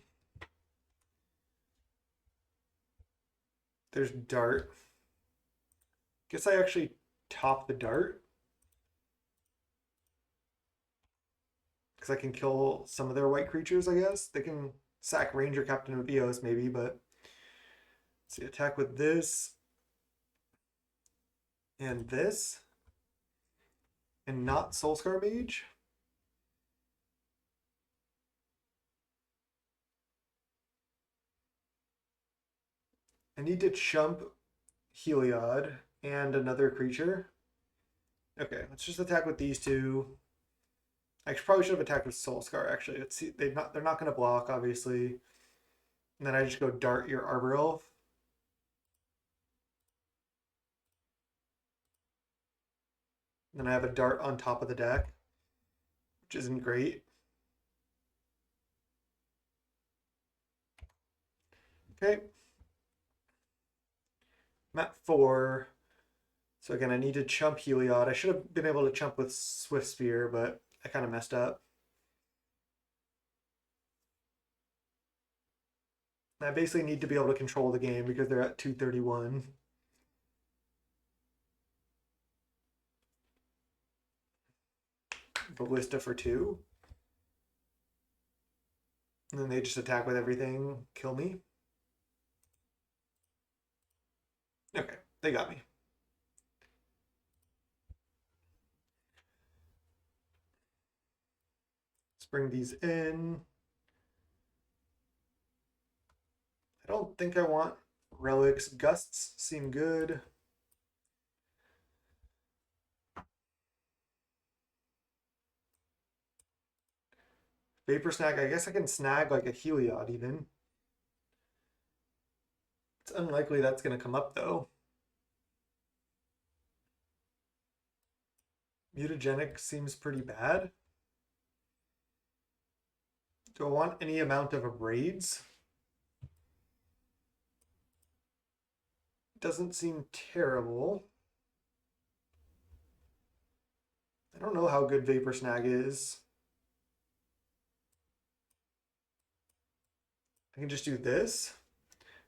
There's Dart. Guess I actually top the Dart. Because I can kill some of their white creatures, I guess. They can sack Ranger Captain of Eos, maybe, but... Let's see, attack with this. And this. And not Soulscar Mage. I need to chump Heliod and another creature. Okay, let's just attack with these 2. I probably should have attacked with Soulscar, actually. Let's see, they're not going to block, obviously. And then I just go Dart your Arbor Elf. Then I have a Dart on top of the deck, which isn't great. Okay. I'm at 4. So again, I need to chump Heliod. I should have been able to chump with Swift Spear, but I kind of messed up. I basically need to be able to control the game because they're at 231. Ballista for 2. And then they just attack with everything, kill me. Okay, they got me. Let's bring these in. I don't think I want relics. Gusts seem good. Vapor Snag, I guess I can snag like a Heliod even. It's unlikely that's going to come up though. Mutagenic seems pretty bad. Do I want any amount of abrades? Doesn't seem terrible. I don't know how good Vapor Snag is. I can just do this.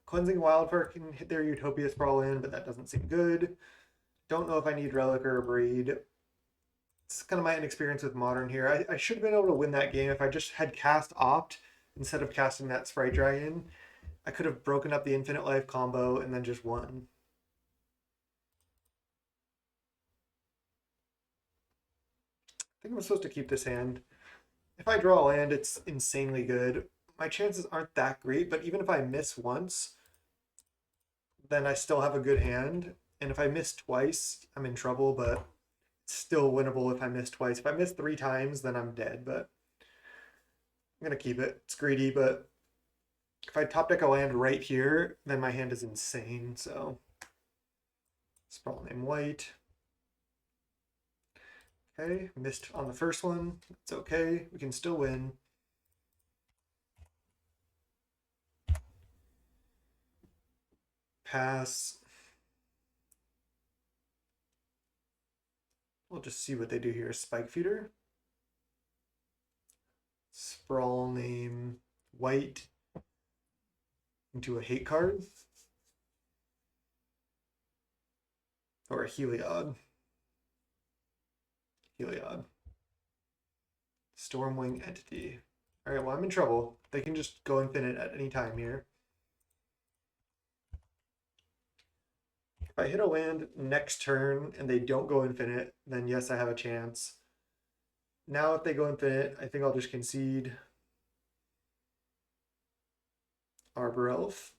Cleansing Wildfire can hit their Utopia Sprawl in, but that doesn't seem good. Don't know if I need Relic or Abrade. It's kind of my inexperience with Modern here. I should have been able to win that game if I just had cast Opt instead of casting that Sprite Dragon. I could have broken up the Infinite Life combo and then just won. think I'm supposed to keep this hand. If I draw a land, it's insanely good. My chances aren't that great, but even if I miss once, then I still have a good hand. And if I miss twice, I'm in trouble, but it's still winnable if I miss twice. If I miss 3 times, then I'm dead, but I'm gonna keep it. It's greedy, but if I top deck a land right here, then my hand is insane, so Sprawl name white. Okay, missed on the first one. It's okay. We can still win. Pass. We'll just see what they do here. Spike feeder. Sprawl name white into a hate card. Or a Heliod. Heliod. Stormwing entity. Alright, well, I'm in trouble. They can just go infinite at any time here. If I hit a land next turn and they don't go infinite, then yes, I have a chance. Now if they go infinite, I think I'll just concede. Arbor Elf.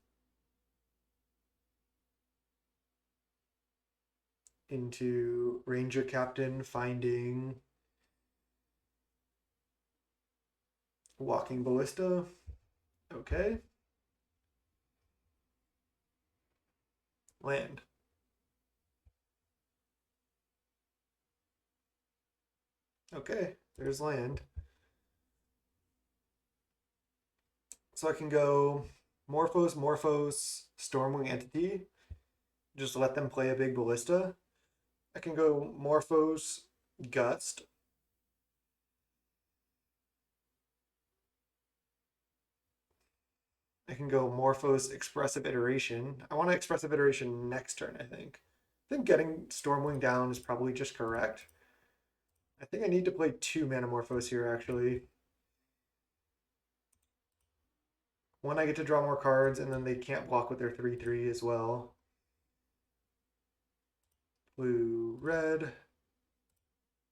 Into Ranger Captain, finding Walking Ballista. Okay. Land. Okay, there's land. So I can go Morphos, Stormwing Entity. Just let them play a big Ballista. I can go Morphos, Gust. I can go Morphos, Expressive Iteration. I want to Expressive Iteration next turn, I think. I think getting Stormwing down is probably just correct. I think I need to play 2 Mana Morphos here, actually. One, I get to draw more cards, and then they can't block with their 3/3 as well. Blue, red,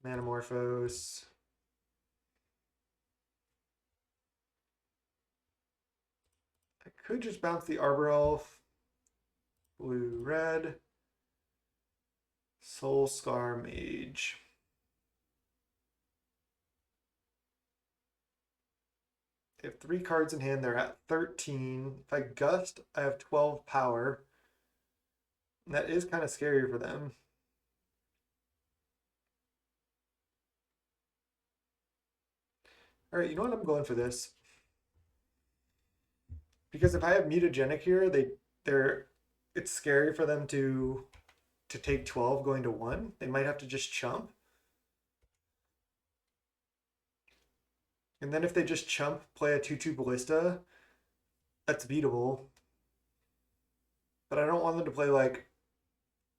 Mana Morphos. I could just bounce the Arbor Elf. Blue, red. Soul Scar Mage. They have 3 cards in hand. They're at 13. If I gust, I have 12 power. And that is kind of scary for them. All right, you know what? I'm going for this. Because if I have mutagenic here, it's scary for them to take 12 going to 1. They might have to just chump. And then if they just chump, play a 2/2 Ballista, that's beatable. But I don't want them to play like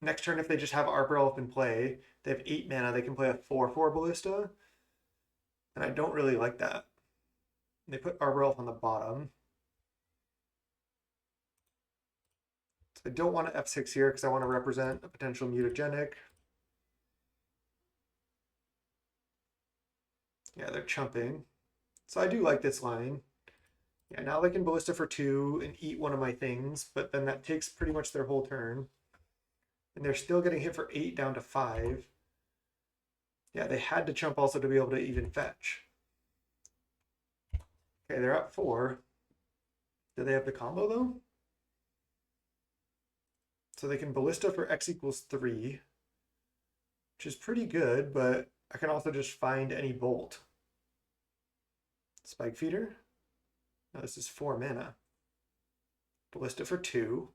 next turn if they just have Arbor Elf in play. They have 8 mana, they can play a 4/4 Ballista. And I don't really like that. They put Arbor Elf on the bottom. So I don't want to F6 here because I want to represent a potential mutagenic. Yeah, they're chumping. So I do like this line. Yeah, now they can Ballista for 2 and eat one of my things, but then that takes pretty much their whole turn. And they're still getting hit for 8 down to 5. Yeah, they had to chump also to be able to even fetch. Okay, they're at 4. Do they have the combo though? So they can Ballista for X equals 3, which is pretty good, but I can also just find any bolt. Spike feeder. No, this is 4 mana. Ballista for 2.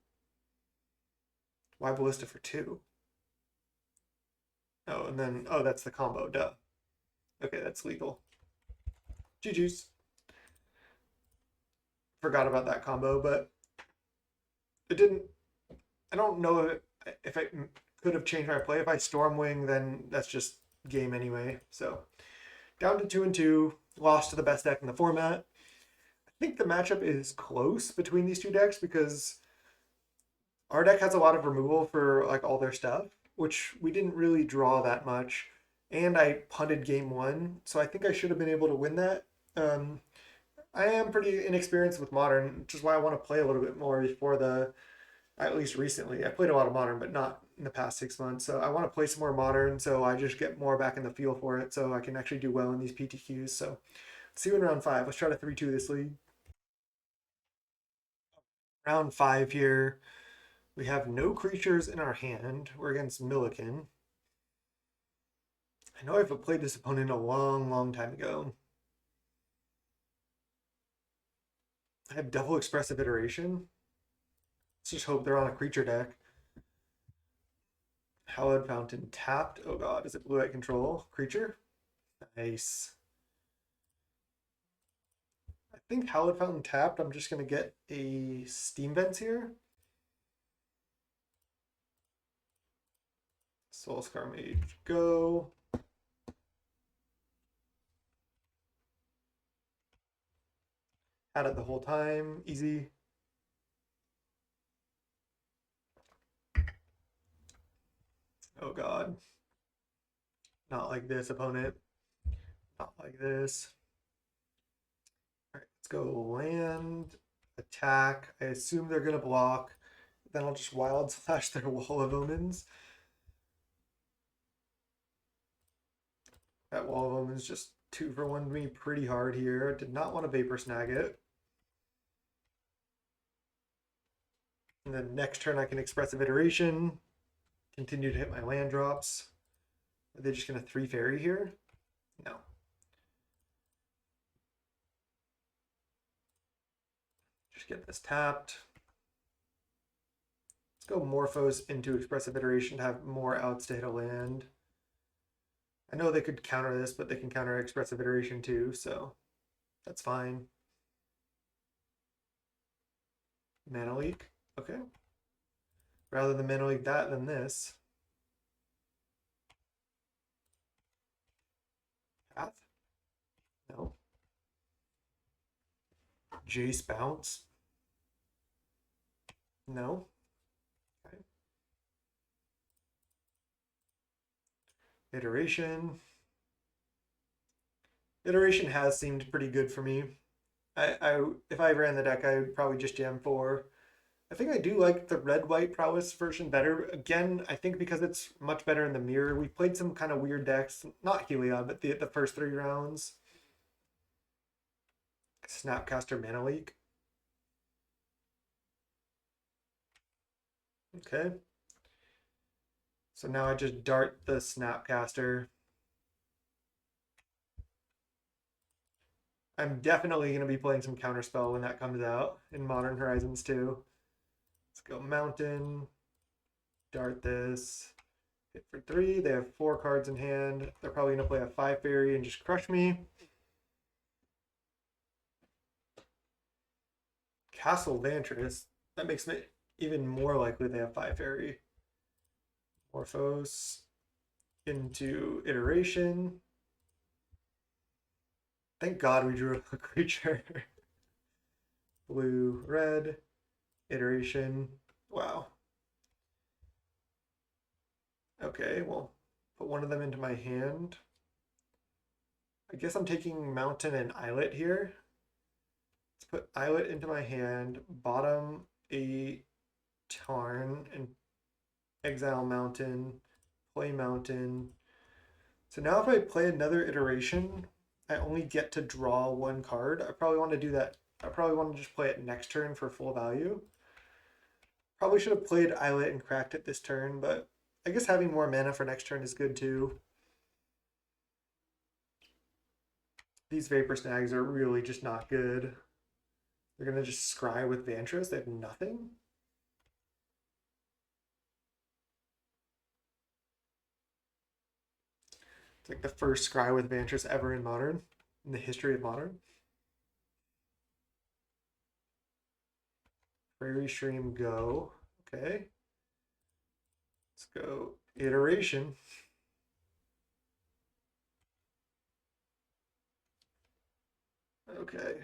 Why Ballista for 2? Oh, and then, oh, that's the combo, duh. Okay, that's legal. GG's. Forgot about that combo, but it didn't, I don't know if it could have changed my play. If I Stormwing, then that's just game anyway. So down to 2-2, lost to the best deck in the format. I think the matchup is close between these two decks because our deck has a lot of removal for like all their stuff, which we didn't really draw that much. and I punted game one, so I think I should have been able to win that. Um, I am pretty inexperienced with modern, which is why I want to play a little bit more before the, at least recently. I played a lot of modern, but not in the past 6 months. So I want to play some more modern, so I just get more back in the feel for it, so I can actually do well in these PTQs. So let's see you in round five. Let's try to 3-2 this league. Round five here. We have no creatures in our hand. We're against Milliken. I know I've played this opponent a long, long time ago. I have double expressive iteration. Let's just hope they're on a creature deck. Hallowed Fountain tapped. Oh god, is it blue white control? Creature? Nice. I think Hallowed Fountain tapped. I'm just gonna get a Steam Vents here. Soulscar Mage, go. Had it the whole time. Easy. Oh god. Not like this, opponent. Not like this. All right, let's go land, attack. I assume they're gonna block. Then I'll just wild slash their Wall of Omens. That Wall of Omens just 2-for-1 me pretty hard here. Did not want to Vapor Snag it. And then next turn I can Expressive Iteration. Continue to hit my land drops. Are they just gonna 3-fairy here? No. Just get this tapped. Let's go Morphos into Expressive Iteration to have more outs to hit a land. I know they could counter this, but they can counter Expressive Iteration too, so that's fine. Mana Leak, okay. Rather than Mana Leak that than this. Path? No. Jace Bounce? No. Okay. Iteration. Iteration has seemed pretty good for me. If I ran the deck, I would probably just jam 4. I think I do like the red-white Prowess version better. Again, I think because it's much better in the mirror. We played some kind of weird decks, not Heliod, but the first 3 rounds. Snapcaster Mana Leak. Okay. So now I just dart the Snapcaster. I'm definitely going to be playing some Counterspell when that comes out in Modern Horizons 2. Let's go Mountain. Dart this. Hit for 3. They have 4 cards in hand. They're probably going to play a 5-fairy and just crush me. Castle Vantress. That makes me even more likely they have 5-fairy. Morphos into Iteration. Thank God we drew a creature. Blue, red, Iteration. Wow. Okay, well, put one of them into my hand. I guess I'm taking Mountain and Islet here. Let's put Islet into my hand, bottom a Tarn, and exile Mountain, play Mountain. So now if I play another Iteration, I only get to draw 1 card. I probably want to do that. I probably want to just play it next turn for full value. Probably should have played Islet and cracked it this turn, but I guess having more mana for next turn is good too. These Vapor Snags are really just not good. They're going to just scry with Vantress. They have nothing. It's like the first scry with Vantress ever in Modern, in the history of Modern. Prairie Stream, go. Okay. Let's go Iteration. Okay.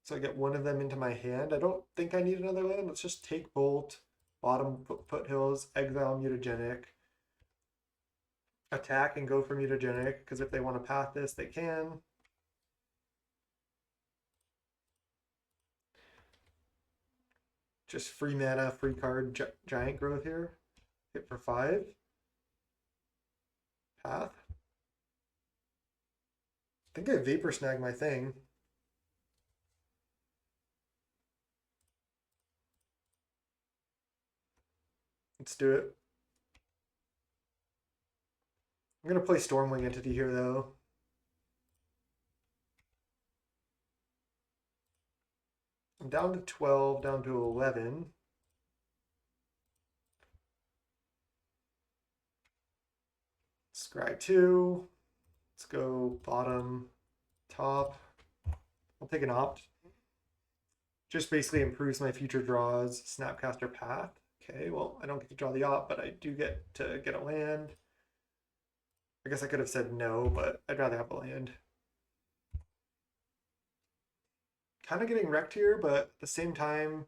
So I get one of them into my hand. I don't think I need another land. Let's just take Bolt, bottom Foothills, exile Mutagenic. attack and go for mutagenic, because if they want to path this, they can. Just free mana, free card, giant growth here. Hit for 5. Path. I think I vapor snag my thing. Let's do it. I'm going to play Stormwing Entity here, though. I'm down to 12, down to 11. Scry 2. Let's go bottom, top. I'll take an opt. Just basically improves my future draws. Snapcaster Path. Okay, well, I don't get to draw the opt, but I do get to get a land. I guess I could have said no, but I'd rather have a land. Kind of getting wrecked here, but at the same time,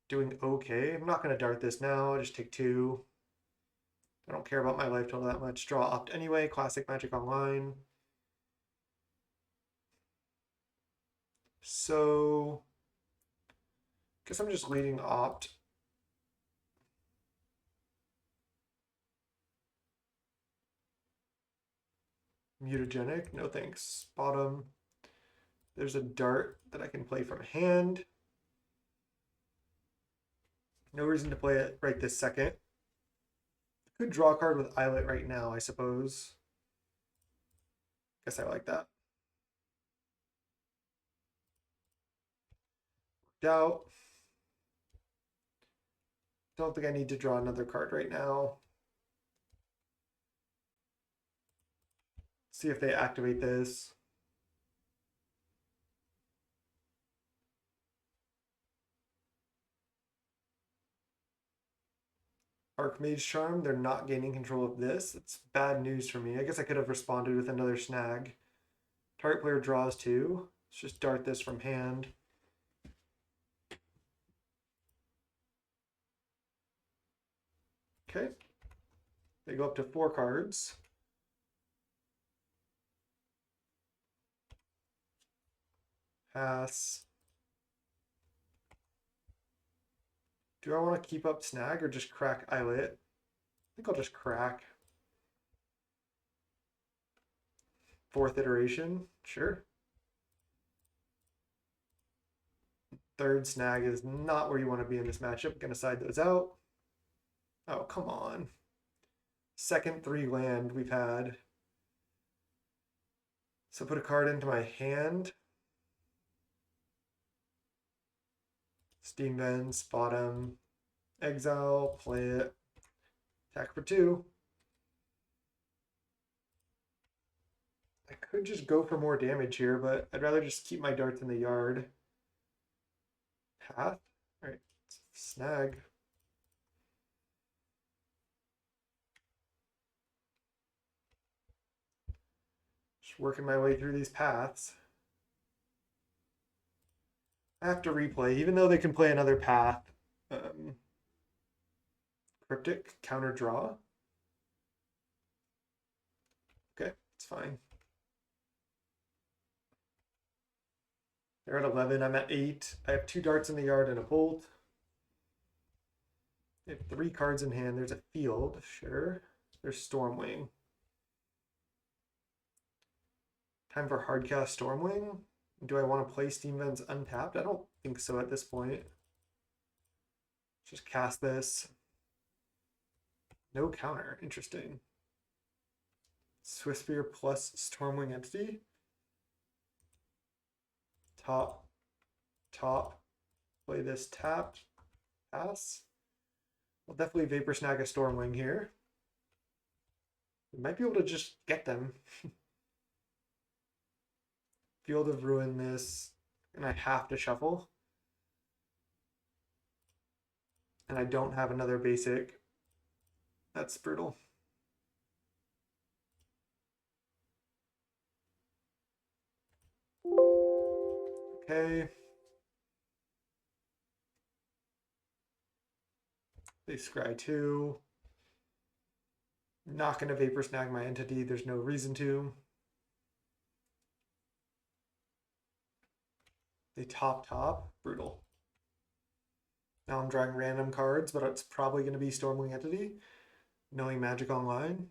doing okay. I'm not going to dart this now. I'll just take 2. I don't care about my life total that much. Draw opt anyway. Classic Magic Online. So, guess I'm just leading opt. Mutagenic, no thanks. Bottom. There's a dart that I can play from hand. No reason to play it right this second. Could draw a card with Islet right now, I suppose. Guess I like that. Worked out. Don't think I need to draw another card right now. See if they activate this. Archmage Charm, they're not gaining control of this. It's bad news for me. I guess I could have responded with another snag. Target player draws 2. Let's just dart this from hand. Okay. They go up to 4 cards. Pass. Do I want to keep up snag or just crack Islet? I think I'll just crack. 4th iteration, sure. 3rd snag is not where you want to be in this matchup. Gonna side those out. Oh, come on. 2nd 3 land we've had. So put a card into my hand. Steam Vents, bottom, exile, play it. Attack for 2. I could just go for more damage here, but I'd rather just keep my darts in the yard. Path? Alright, snag. Just working my way through these paths. I have to replay, even though they can play another path. Cryptic, counter draw. Okay, it's fine. They're at 11, I'm at 8. I have 2 darts in the yard and a bolt. I have 3 cards in hand. There's a field, sure. There's Stormwing. Time for hardcast Stormwing. Do I want to play Steam Vents untapped? I don't think so at this point. Just cast this. No counter. Interesting. Swiftspear plus Stormwing Entity. Top. Top. Play this tapped. Pass. We'll definitely Vapor Snag a Stormwing here. We might be able to just get them. Field of Ruin this, and I have to shuffle. And I don't have another basic. That's brutal. Okay. They scry 2. Not going to Vapor Snag my entity. There's no reason to. They top. Brutal. Now I'm drawing random cards, but it's probably going to be Stormwing Entity. Knowing Magic Online.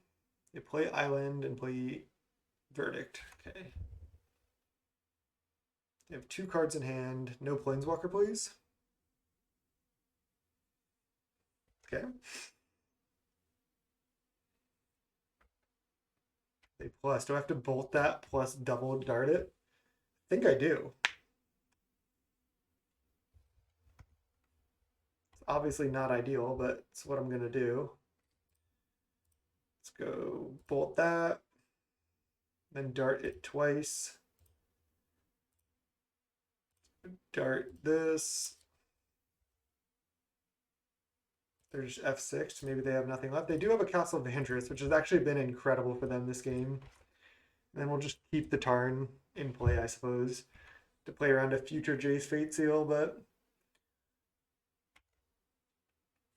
They play Island and play Verdict. Okay. They have 2 cards in hand. No Planeswalker, please. Okay. They plus. Do I have to bolt that plus double dart it? I think I do. It's obviously not ideal, but it's what I'm going to do. Let's go bolt that. Then dart it twice. Dart this. There's F6. Maybe they have nothing left. They do have a Castle of Vantress, which has actually been incredible for them this game. And then we'll just keep the Tarn in play, I suppose, to play around a future Jace Fate Seal, but...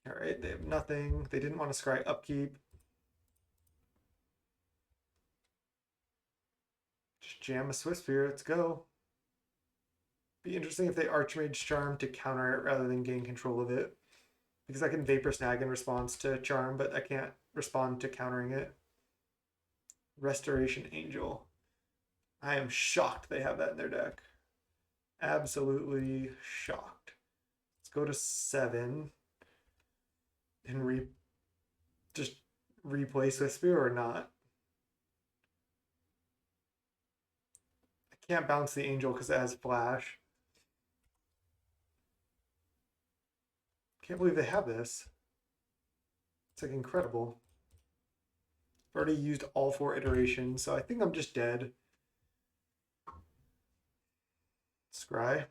Alright, they have nothing. They didn't want to scry upkeep. Just jam a Swiftspear. Let's go. Be interesting if they Archmage Charm to counter it rather than gain control of it. Because I can Vapor Snag in response to Charm, but I can't respond to countering it. Restoration Angel. I am shocked they have that in their deck. Absolutely shocked. Let's go to 7 and just replace with Spear or not. I can't bounce the Angel because it has Flash. Can't believe they have this. It's like incredible. I've already used all 4 iterations, so I think I'm just dead. Scry.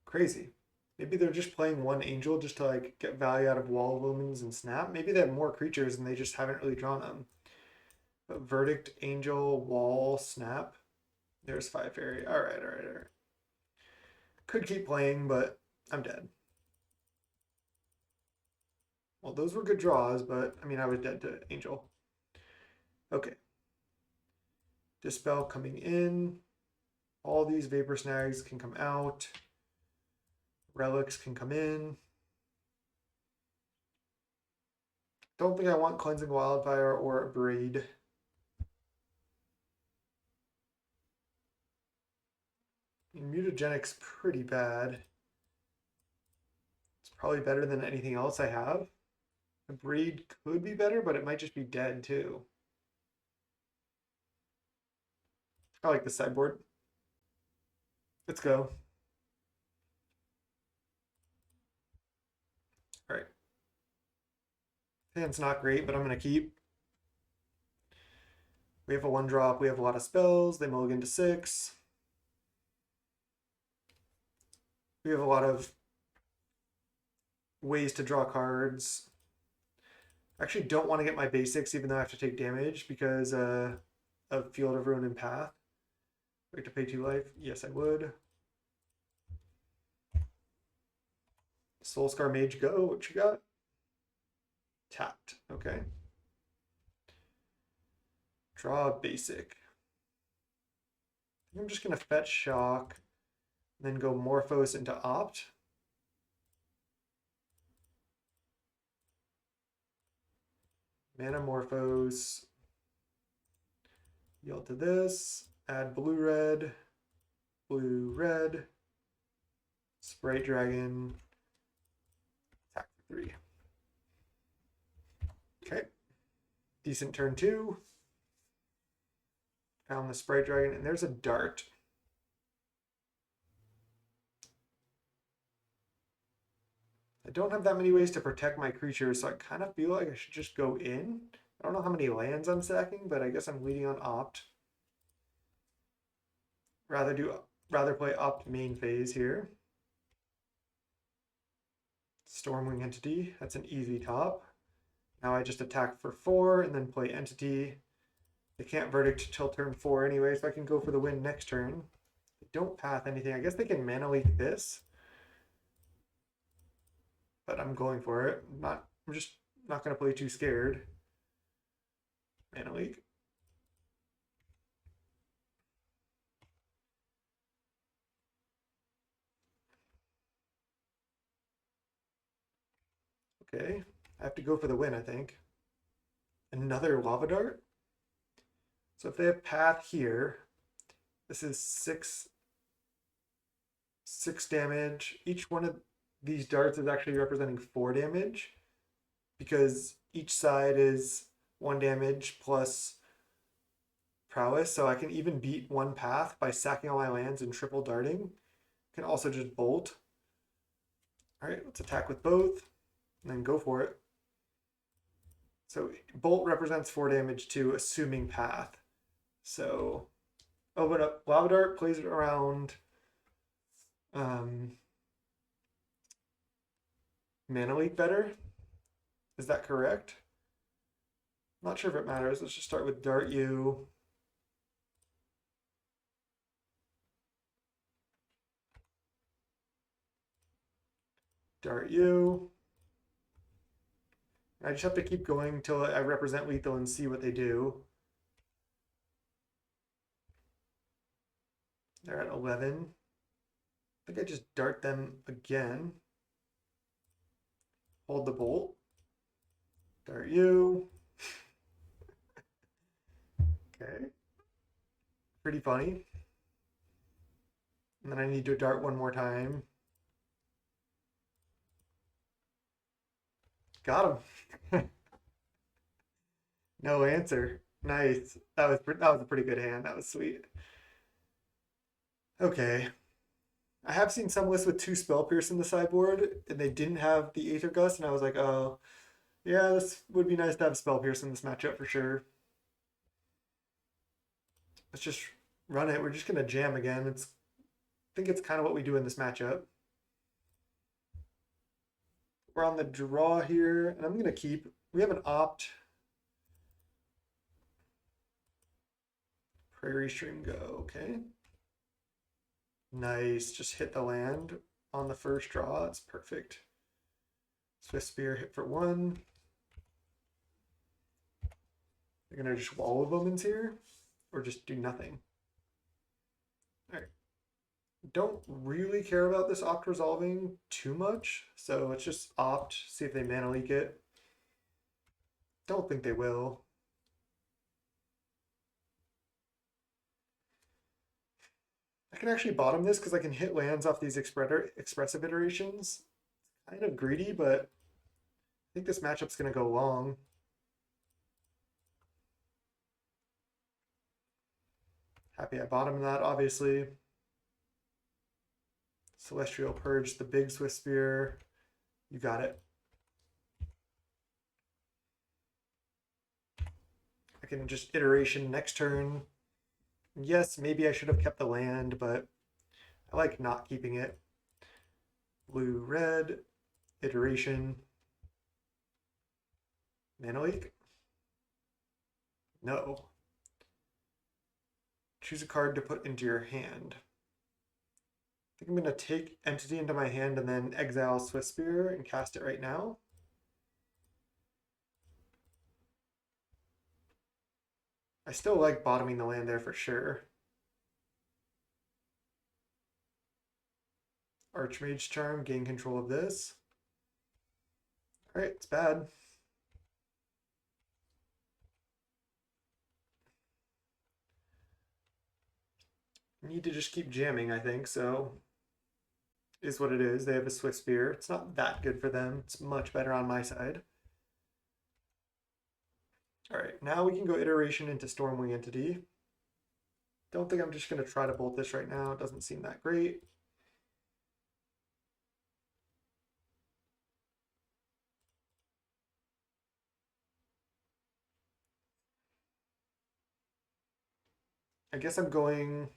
Crazy. Maybe they're just playing 1 Angel just to like get value out of Wall of Lumens and Snap. Maybe they have more creatures and they just haven't really drawn them. But Verdict, Angel, Wall, Snap. There's 5 Fairy. Alright. Could keep playing, but I'm dead. Well, those were good draws, but I mean, I was dead to Angel. Okay. Dispel coming in. All these Vapor Snags can come out. Relics can come in. Don't think I want Cleansing Wildfire or a Braid. Mutagenic's pretty bad. It's probably better than anything else I have. A Braid could be better, but it might just be dead too. I like the sideboard. Let's go. All right. Hand's not great, but I'm going to keep. We have a 1-drop. We have a lot of spells. They mulligan to 6. We have a lot of ways to draw cards. I actually don't want to get my basics, even though I have to take damage because of Field of Ruin and Path. Wait to pay 2 life? Yes, I would. Soulscar Mage, go. What you got? Tapped. Okay. Draw a basic. I'm just going to fetch Shock, then go Morphos into Opt. Mana Morphos. Yield to this. Add blue, red. Sprite Dragon. Attack for 3. Okay. Decent turn 2. Found the Sprite Dragon, and there's a Dart. I don't have that many ways to protect my creatures, so I kind of feel like I should just go in. I don't know how many lands I'm stacking, but I guess I'm leading on Opt. Rather play Opt main phase here. Stormwing Entity, that's an easy top. Now I just attack for 4 and then play Entity. They can't Verdict till turn 4 anyway, so I can go for the win next turn. They don't path anything. I guess they can mana leak this. but I'm going for it. I'm just not gonna play too scared. Mana leak. Okay, I have to go for the win, I think. Another lava dart. So if they have path here, this is six damage. Each one of these darts is actually representing 4 damage because each side is 1 damage plus prowess. So I can even beat one path by sacking all my lands and triple darting. Can also just bolt. All right, let's attack with both and then go for it. So bolt represents 4 damage too, assuming path. So, oh, but lava dart plays it around mana leak better. Is that correct? Not sure if it matters. Let's just start with dart you. Dart you. I just have to keep going until I represent lethal and see what they do. They're at 11. I think I just dart them again. Hold the bolt. Dart you. Okay. Pretty funny. And then I need to dart one more time. Got him. No answer. Nice. That was a pretty good hand. That was sweet. Okay. I have seen some lists with 2 Spell Pierce in the sideboard, and they didn't have the Aether Gust, and I was like, oh, yeah, this would be nice to have Spell Pierce in this matchup for sure. Let's just run it. We're just gonna jam again. I think it's kind of what we do in this matchup. We're on the draw here, and I'm gonna keep. We have an opt. Prairie Stream go. Okay. Nice. Just hit the land on the first draw. That's perfect. Swift Spear hit for 1. You're gonna just wall of omens here, or just do nothing. All right. Don't really care about this opt resolving too much, so let's just opt, see if they mana leak it. Don't think they will. I can actually bottom this because I can hit lands off these expressive iterations. Kind of greedy, but I think this matchup's going to go long. Happy I bottomed that, obviously. Celestial Purge, the big Swift Spear. You got it. I can just iteration next turn. Yes, maybe I should have kept the land, but I like not keeping it. Blue, red, iteration. Mana leak? No. Choose a card to put into your hand. I think I'm going to take Entity into my hand and then exile Swift Spear and cast it right now. I still like bottoming the land there for sure. Archmage Charm, gain control of this. All right, it's bad. Need to just keep jamming, I think, so is what it is. They have a Swift Spear. It's not that good for them. It's much better on my side. All right, now we can go iteration into Stormwing Entity. Don't think I'm just going to try to bolt this right now. It doesn't seem that great. I guess I'm going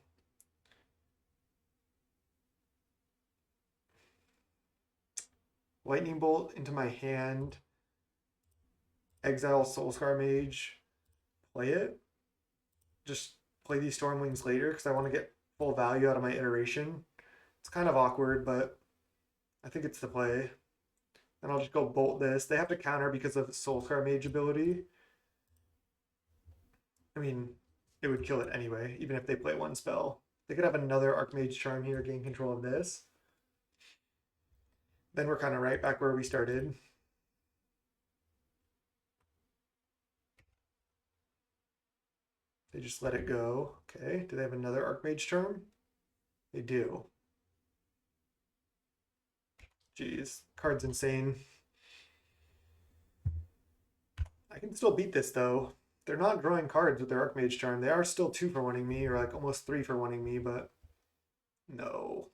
Lightning Bolt into my hand, exile Soulscar Mage, play it. Just play these Stormwings later because I want to get full value out of my iteration. It's kind of awkward, but I think it's the play. And I'll just go bolt this. They have to counter because of Soulscar Mage ability. I mean, it would kill it anyway, even if they play one spell. They could have another Archmage Charm here, gain control of this. Then we're kind of right back where we started. They just let it go. Okay, do they have another Archmage Charm? They do. Jeez, card's insane. I can still beat this though. They're not drawing cards with their Archmage Charm. They are still 2 for winning me, or like almost 3 for winning me, but no.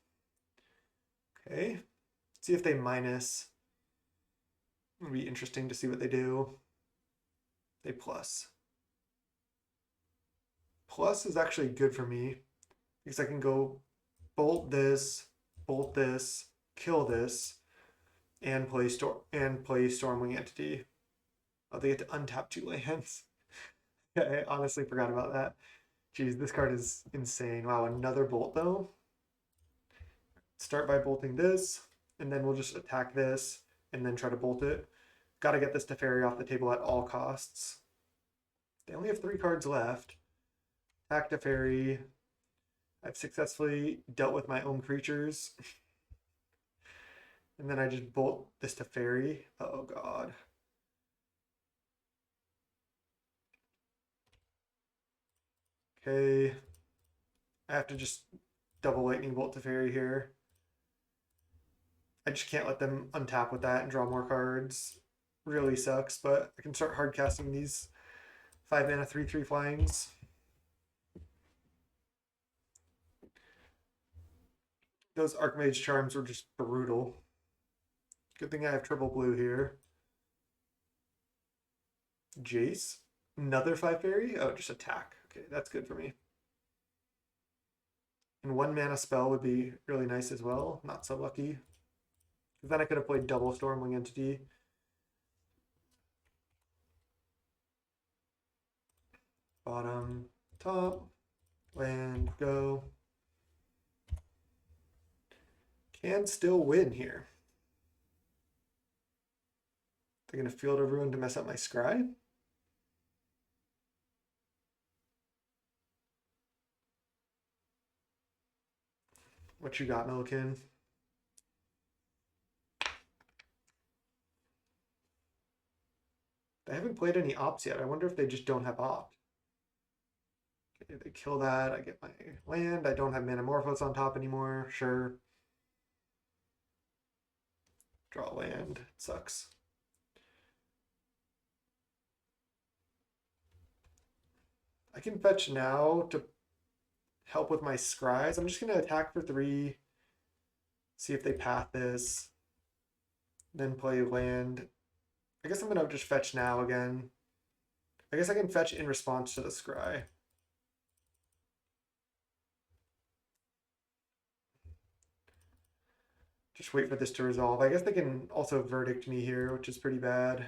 Okay, let's see if they minus. It'll be interesting to see what they do. They plus. Plus is actually good for me because I can go bolt this, kill this, and play Stormwing Entity. Oh, they get to untap 2 lands. I honestly forgot about that. Jeez, this card is insane. Wow, another bolt though. Start by bolting this, and then we'll just attack this, and then try to bolt it. Gotta get this Teferi off the table at all costs. They only have 3 cards left. Attack Teferi. I've successfully dealt with my own creatures. And then I just bolt this Teferi. Oh god. Okay. I have to just double lightning bolt Teferi here. I just can't let them untap with that and draw more cards. Really sucks, but I can start hard casting these 5 mana 3/3 flyings. Those Archmage Charms were just brutal. Good thing I have triple blue here. Jace. Another 5 fairy? Oh, just attack. Okay, that's good for me. And 1 mana spell would be really nice as well. Not so lucky. Because then I could have played double Stormwing Entity. Bottom, top, land, go. Can still win here. They're going to Field of Ruin to mess up my scry. What you got, Milliken? They haven't played any ops yet. I wonder if they just don't have opt. Okay, they kill that. I get my land. I don't have Manamorphose on top anymore. Sure. Draw land. It sucks. I can fetch now to help with my scries. I'm just going to attack for 3. See if they path this. Then play land. I guess I'm going to just fetch now again. I guess I can fetch in response to the scry. Just wait for this to resolve. I guess they can also verdict me here, which is pretty bad.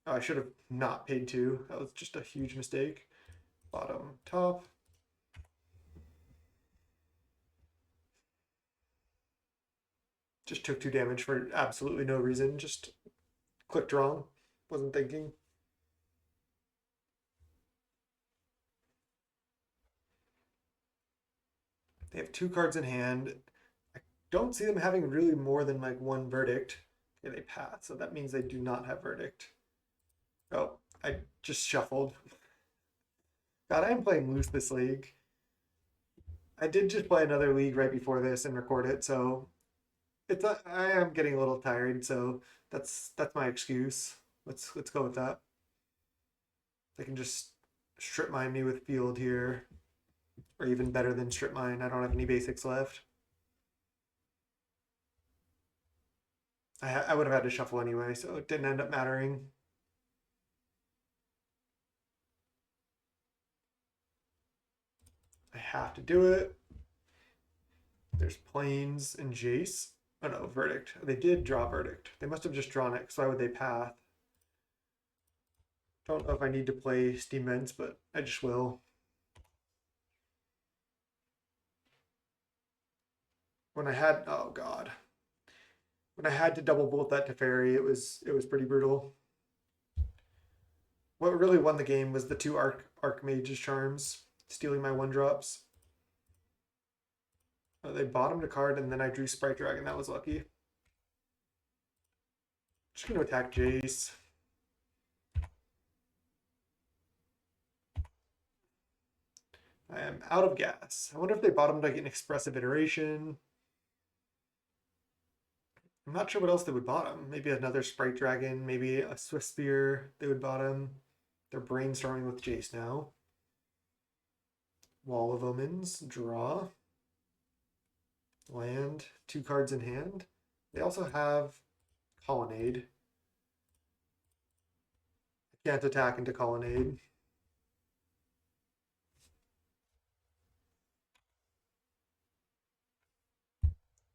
Oh, I should have not paid 2. That was just a huge mistake. Bottom, top. Just took 2 damage for absolutely no reason. Just clicked wrong. Wasn't thinking. They have 2 cards in hand. I don't see them having really more than like 1 verdict. Okay, they path, so that means they do not have verdict. Oh, I just shuffled. God, I am playing loose this league. I did just play another league right before this and record it, so I am getting a little tired, so that's my excuse. Let's go with that. They can just strip mine me with field here, or even better than strip mine. I don't have any basics left. I would have had to shuffle anyway, so it didn't end up mattering. I have to do it. There's Plains and Jace. Oh no, Verdict. They did draw Verdict. They must have just drawn it, so why would they path? Don't know if I need to play Steam Vents, but I just will. When I had, oh god. When I had to double bolt that to fairy, it was pretty brutal. What really won the game was the two Archmage's charms, stealing my 1-drops. They bottomed a card, and then I drew Sprite Dragon. That was lucky. Just going to attack Jace. I am out of gas. I wonder if they bottomed like an Expressive Iteration. I'm not sure what else they would bottom. Maybe another Sprite Dragon, maybe a Swift Spear they would bottom. They're brainstorming with Jace now. Wall of Omens, draw. Land, 2 cards in hand. They also have Colonnade. I can't attack into Colonnade.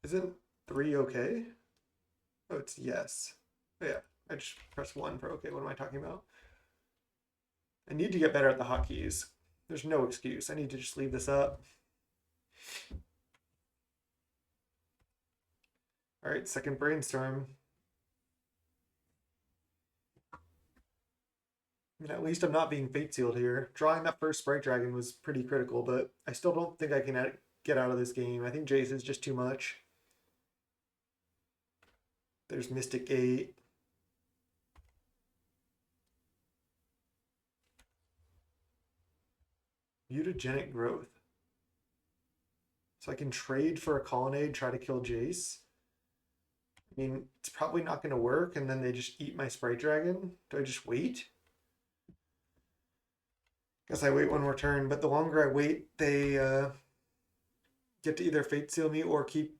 Isn't 3 okay? Oh, it's yes. Oh, yeah, I just pressed 1 for okay. What am I talking about? I need to get better at the hotkeys. There's no excuse. I need to just leave this up. All right, second brainstorm. I mean, at least I'm not being fate sealed here. Drawing that first Sprite Dragon was pretty critical, but I still don't think I can get out of this game. I think Jace is just too much. There's Mystic Gate. Mutagenic Growth. So I can trade for a Colonnade, try to kill Jace. I mean, it's probably not going to work, and then they just eat my Sprite Dragon. Do I just wait? Guess I wait one more turn, but the longer I wait, they get to either Fate Seal me or keep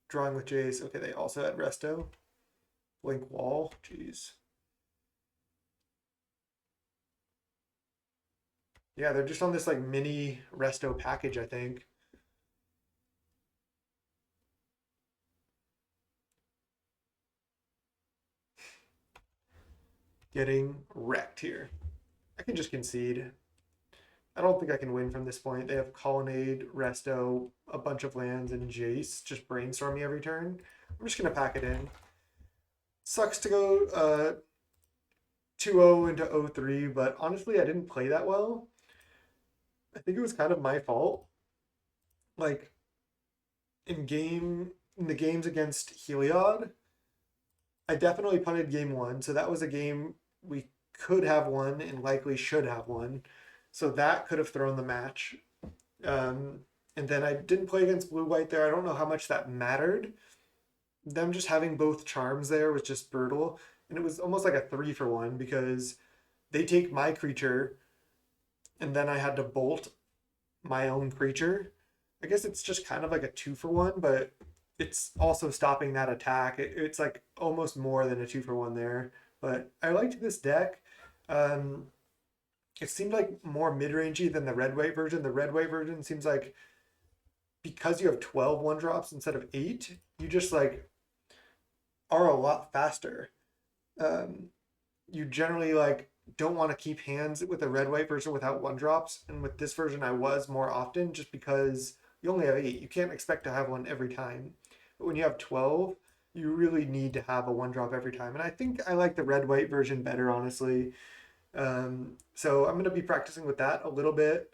drawing with Jace. Okay, they also had Resto. Blink Wall, jeez. Yeah, they're just on this like mini Resto package, I think. Getting wrecked here. I can just concede. I don't think I can win from this point. They have Colonnade, Resto, a bunch of lands, and Jace just brainstorm me every turn. I'm just going to pack it in. Sucks to go 2-0 into 0-3, but honestly, I didn't play that well. I think it was kind of my fault. Like, in the games against Heliod, I definitely punted game 1, so that was a game we could have won and likely should have won. So that could have thrown the match. And then I didn't play against blue-white there. I don't know how much that mattered. Them just having both charms there was just brutal. And it was almost like a 3-for-1 because they take my creature and then I had to bolt my own creature. I guess it's just kind of like a 2-for-1, but it's also stopping that attack. It's like almost more than a 2-for-1 there. But I liked this deck. It seemed like more mid-rangey than the red-white version. The red-white version seems like because you have 12 1-drops instead of 8, you just like are a lot faster. You generally like don't want to keep hands with the red-white version without 1-drops, and with this version I was more often just because you only have 8. You can't expect to have one every time. But when you have 12, you really need to have a 1-drop every time. And I think I like the red-white version better, honestly. So I'm going to be practicing with that a little bit.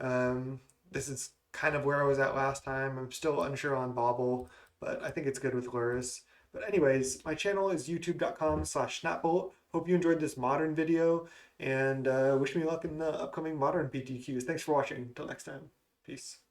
This is kind of where I was at last time. I'm still unsure on Bobble, but I think it's good with Luris. But anyways, my channel is youtube.com/snapbolt. Hope you enjoyed this modern video, and wish me luck in the upcoming modern PTQs. Thanks for watching. Until next time. Peace.